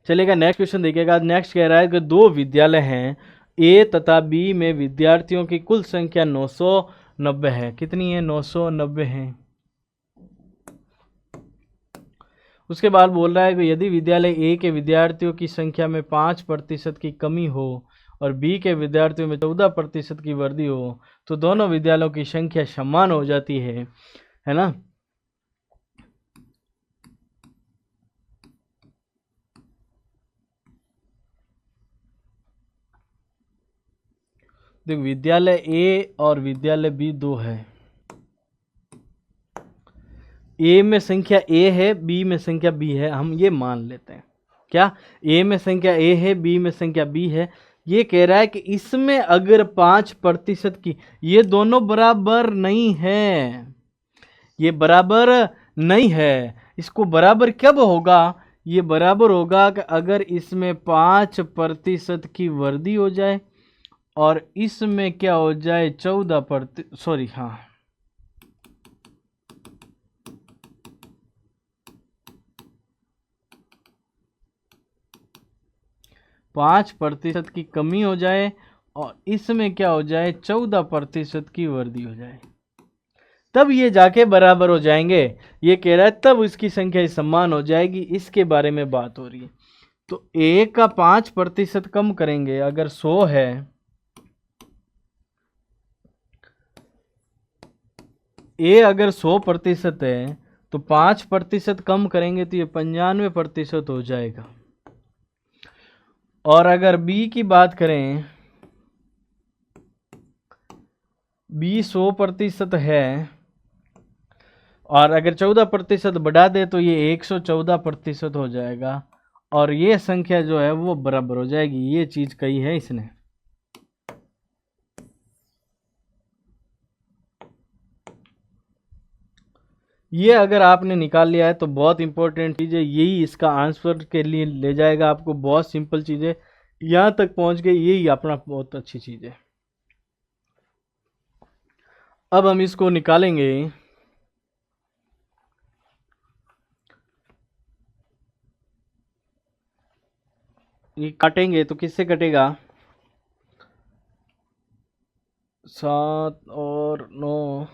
चलेगा, नेक्स्ट क्वेश्चन देखिएगा। नेक्स्ट कह रहा है कि 2 विद्यालय हैं, ए तथा बी में विद्यार्थियों की कुल संख्या 990 है। कितनी है, 990 है। उसके बाद बोल रहा है कि यदि विद्यालय ए के विद्यार्थियों की संख्या में 5% की कमी हो और बी के विद्यार्थियों में 14% की वृद्धि हो तो दोनों विद्यालयों की संख्या समान हो जाती है ना। देखो विद्यालय ए और विद्यालय बी दो है, ए में संख्या ए है, बी में संख्या बी है, हम ये मान लेते हैं। क्या ए में संख्या ए है, बी में संख्या बी है। ये कह रहा है कि इसमें अगर 5% की, ये दोनों बराबर नहीं है, ये बराबर नहीं है। इसको बराबर कब होगा, ये बराबर होगा कि अगर इसमें 5% की वृद्धि हो जाए और इसमें क्या हो जाए 14%, सॉरी हाँ 5% की कमी हो जाए और इसमें क्या हो जाए 14% की वृद्धि हो जाए, तब ये जाके बराबर हो जाएंगे। ये कह रहा है तब इसकी संख्या समान हो जाएगी, इसके बारे में बात हो रही है। तो ए का 5% कम करेंगे, अगर 100 है, ए अगर 100% है तो 5% कम करेंगे तो ये 95% हो जाएगा। और अगर बी की बात करें, बी 100% है और अगर 14% बढ़ा दे तो ये 114% हो जाएगा और ये संख्या जो है वो बराबर हो जाएगी। ये चीज कही है इसने। ये अगर आपने निकाल लिया है तो बहुत इंपॉर्टेंट चीज़ है, यही इसका आंसर के लिए ले जाएगा आपको। बहुत सिंपल चीज़ है, यहाँ तक पहुँच गए, यही अपना बहुत अच्छी चीज़ है। अब हम इसको निकालेंगे। ये काटेंगे तो किससे कटेगा, 7 और 9,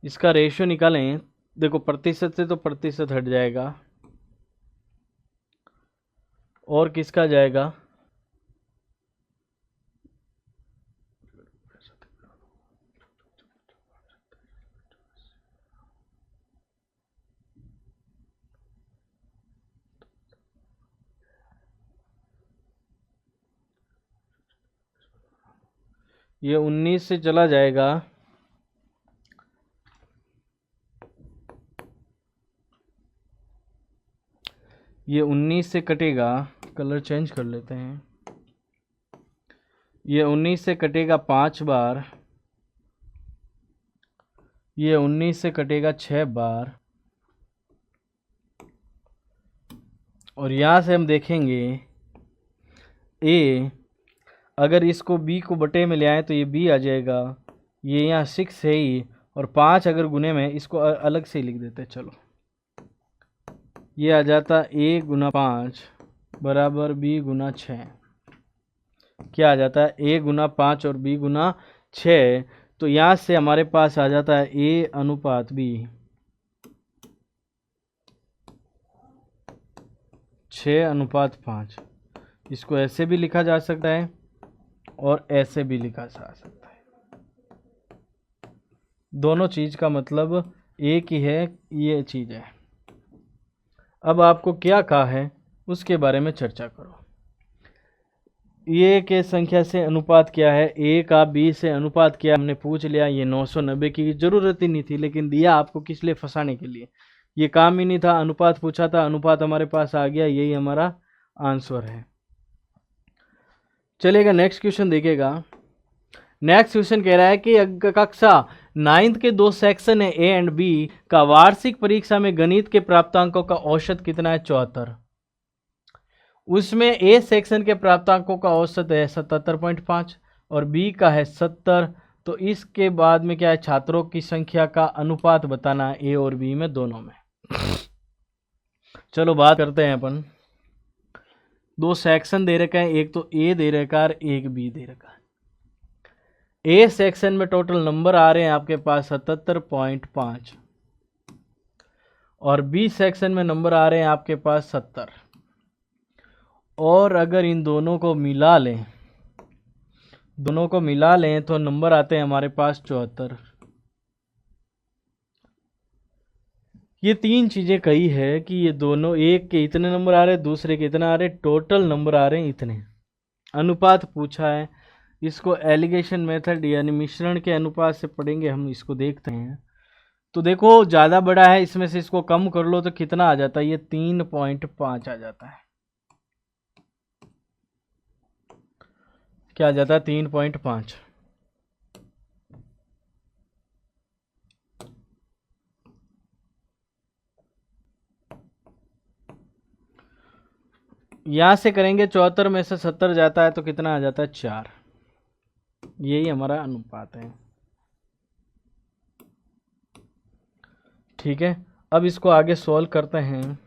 इसका रेशियो निकालें। देखो प्रतिशत से तो प्रतिशत हट जाएगा और किसका जाएगा, ये 19 से चला जाएगा, ये 19 से कटेगा, कलर चेंज कर लेते हैं। ये 19 से कटेगा 5 बार, ये 19 से कटेगा 6 बार, और यहाँ से हम देखेंगे ए, अगर इसको बी को बटे में ले आए तो ये बी आ जाएगा। ये यहाँ 6 है ही, और 5 अगर गुने में, इसको अलग से ही लिख देते हैं। चलो ये आ जाता a गुना 5 बराबर b गुना 6। क्या आ जाता है, a गुना 5 और b गुना 6। तो यहाँ से हमारे पास आ जाता है a अनुपात b, 6:5। इसको ऐसे भी लिखा जा सकता है और ऐसे भी लिखा जा सकता है, दोनों चीज़ का मतलब एक ही है, ये चीज़ है। अब आपको क्या कहा है उसके बारे में चर्चा करो। ए के संख्या से अनुपात क्या है, ए का बी से अनुपात क्या, हमने पूछ लिया। ये 990 की ज़रूरत ही नहीं थी, लेकिन दिया आपको किस लिए, फंसाने के लिए। ये काम ही नहीं था, अनुपात पूछा था, अनुपात हमारे पास आ गया, यही हमारा आंसर है। चलिएगा नेक्स्ट क्वेश्चन देखिएगा। नेक्स्ट क्वेश्चन कह रहा है कि कक्षा 9th के 2 सेक्शन है ए एंड बी का वार्षिक परीक्षा में गणित के प्राप्तांकों का औसत कितना है, 74। उसमें ए सेक्शन के प्राप्तांकों का औसत है 77.5 और बी का है 70। तो इसके बाद में क्या है, छात्रों की संख्या का अनुपात बताना है ए और बी में, दोनों में। चलो बात करते हैं अपन। 2 सेक्शन दे रखा है, एक तो ए दे रखा है, एक बी दे रखा है। ए सेक्शन में टोटल नंबर आ रहे हैं आपके पास 77.5 और बी सेक्शन में नंबर आ रहे हैं आपके पास 70। और अगर इन दोनों को मिला लें, तो नंबर आते हैं हमारे पास 74। ये तीन चीज़ें कही है कि ये दोनों, एक के इतने नंबर आ रहे, दूसरे के इतने आ रहे, टोटल नंबर आ रहे हैं इतने। अनुपात पूछा है, इसको एलिगेशन मेथड यानी मिश्रण के अनुपात से पढ़ेंगे हम, इसको देखते हैं। तो देखो ज़्यादा बड़ा है, इसमें से इसको कम कर लो तो कितना आ जाता है, ये 3.5 आ जाता है। क्या आ जाता है, 3.5। यहाँ से करेंगे 74 में से 70 जाता है तो कितना आ जाता है, 4। यही हमारा अनुपात है। ठीक है, अब इसको आगे सॉल्व करते हैं।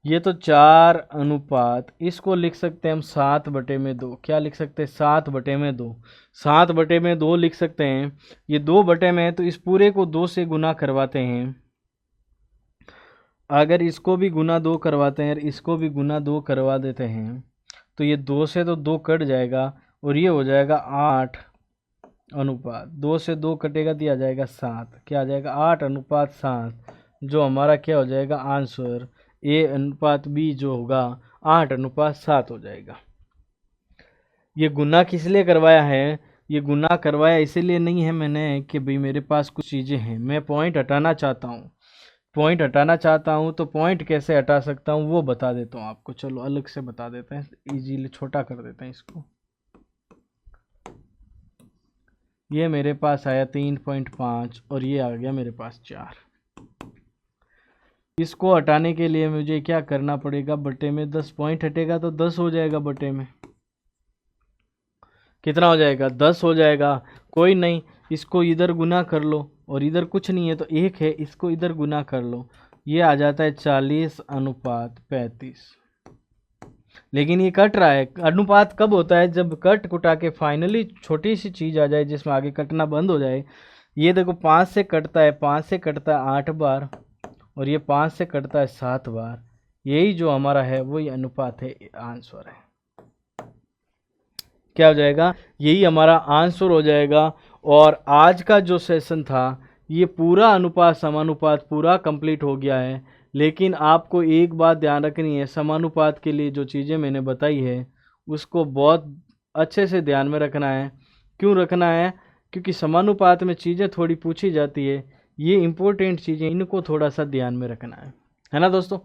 ये तो 4 अनुपात, इसको लिख सकते हैं हम 7/2। क्या लिख सकते हैं, 7/2। 7/2 लिख सकते हैं। ये 2 में है तो इस पूरे को 2 से गुना करवाते हैं। अगर इसको भी गुना 2 करवाते हैं और इसको भी गुना 2 करवा देते हैं तो ये 2 से तो 2 कट जाएगा और ये हो जाएगा 8 अनुपात। 2 से 2 कटेगा तो आ जाएगा 7। क्या आ जाएगा, 8:7, जो हमारा क्या हो जाएगा आंसर। ए अनुपात बी जो होगा 8:7 हो जाएगा। ये गुना किस लिए करवाया है, ये गुना करवाया इसीलिए नहीं है मैंने कि भाई मेरे पास कुछ चीज़ें हैं, मैं पॉइंट हटाना चाहता हूँ। तो पॉइंट कैसे हटा सकता हूँ वो बता देता हूँ आपको। चलो अलग से बता देते हैं, इजीली छोटा कर देते हैं इसको। ये मेरे पास आया 3.5 और ये आ गया मेरे पास 4। इसको हटाने के लिए मुझे क्या करना पड़ेगा, बटे में 10 पॉइंट हटेगा तो 10 हो जाएगा, बटे में कितना हो जाएगा, 10 हो जाएगा। कोई नहीं, इसको इधर गुना कर लो और इधर कुछ नहीं है तो 1 है, इसको इधर गुना कर लो, ये आ जाता है 40:35। लेकिन ये कट रहा है। अनुपात कब होता है, जब कट कुटा के फाइनली छोटी सी चीज़ आ जाए जिसमें आगे कटना बंद हो जाए। ये देखो 5 से कटता है, 5 से कटता है 8 बार और ये 5 से कटता है 7 बार। यही जो हमारा है वही अनुपात है, आंसर है। क्या हो जाएगा, यही हमारा आंसर हो जाएगा। और आज का जो सेशन था ये पूरा अनुपात समानुपात पूरा कंप्लीट हो गया है। लेकिन आपको एक बात ध्यान रखनी है, समानुपात के लिए जो चीज़ें मैंने बताई है उसको बहुत अच्छे से ध्यान में रखना है। क्यों रखना है, क्योंकि समानुपात में चीज़ें थोड़ी पूछी जाती है, ये इम्पोर्टेंट चीज़ें, इनको थोड़ा सा ध्यान में रखना है ना दोस्तों।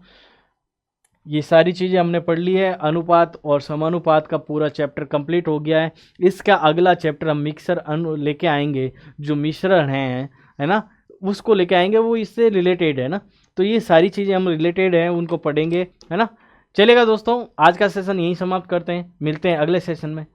ये सारी चीज़ें हमने पढ़ ली है। अनुपात और समानुपात का पूरा चैप्टर कंप्लीट हो गया है। इसका अगला चैप्टर हम मिक्सर लेके आएंगे, जो मिश्रण है ना, उसको लेके आएंगे, वो इससे रिलेटेड है ना। तो ये सारी चीज़ें हम रिलेटेड हैं उनको पढ़ेंगे, है ना। चलेगा दोस्तों, आज का सेशन यहीं समाप्त करते हैं, मिलते हैं अगले सेशन में।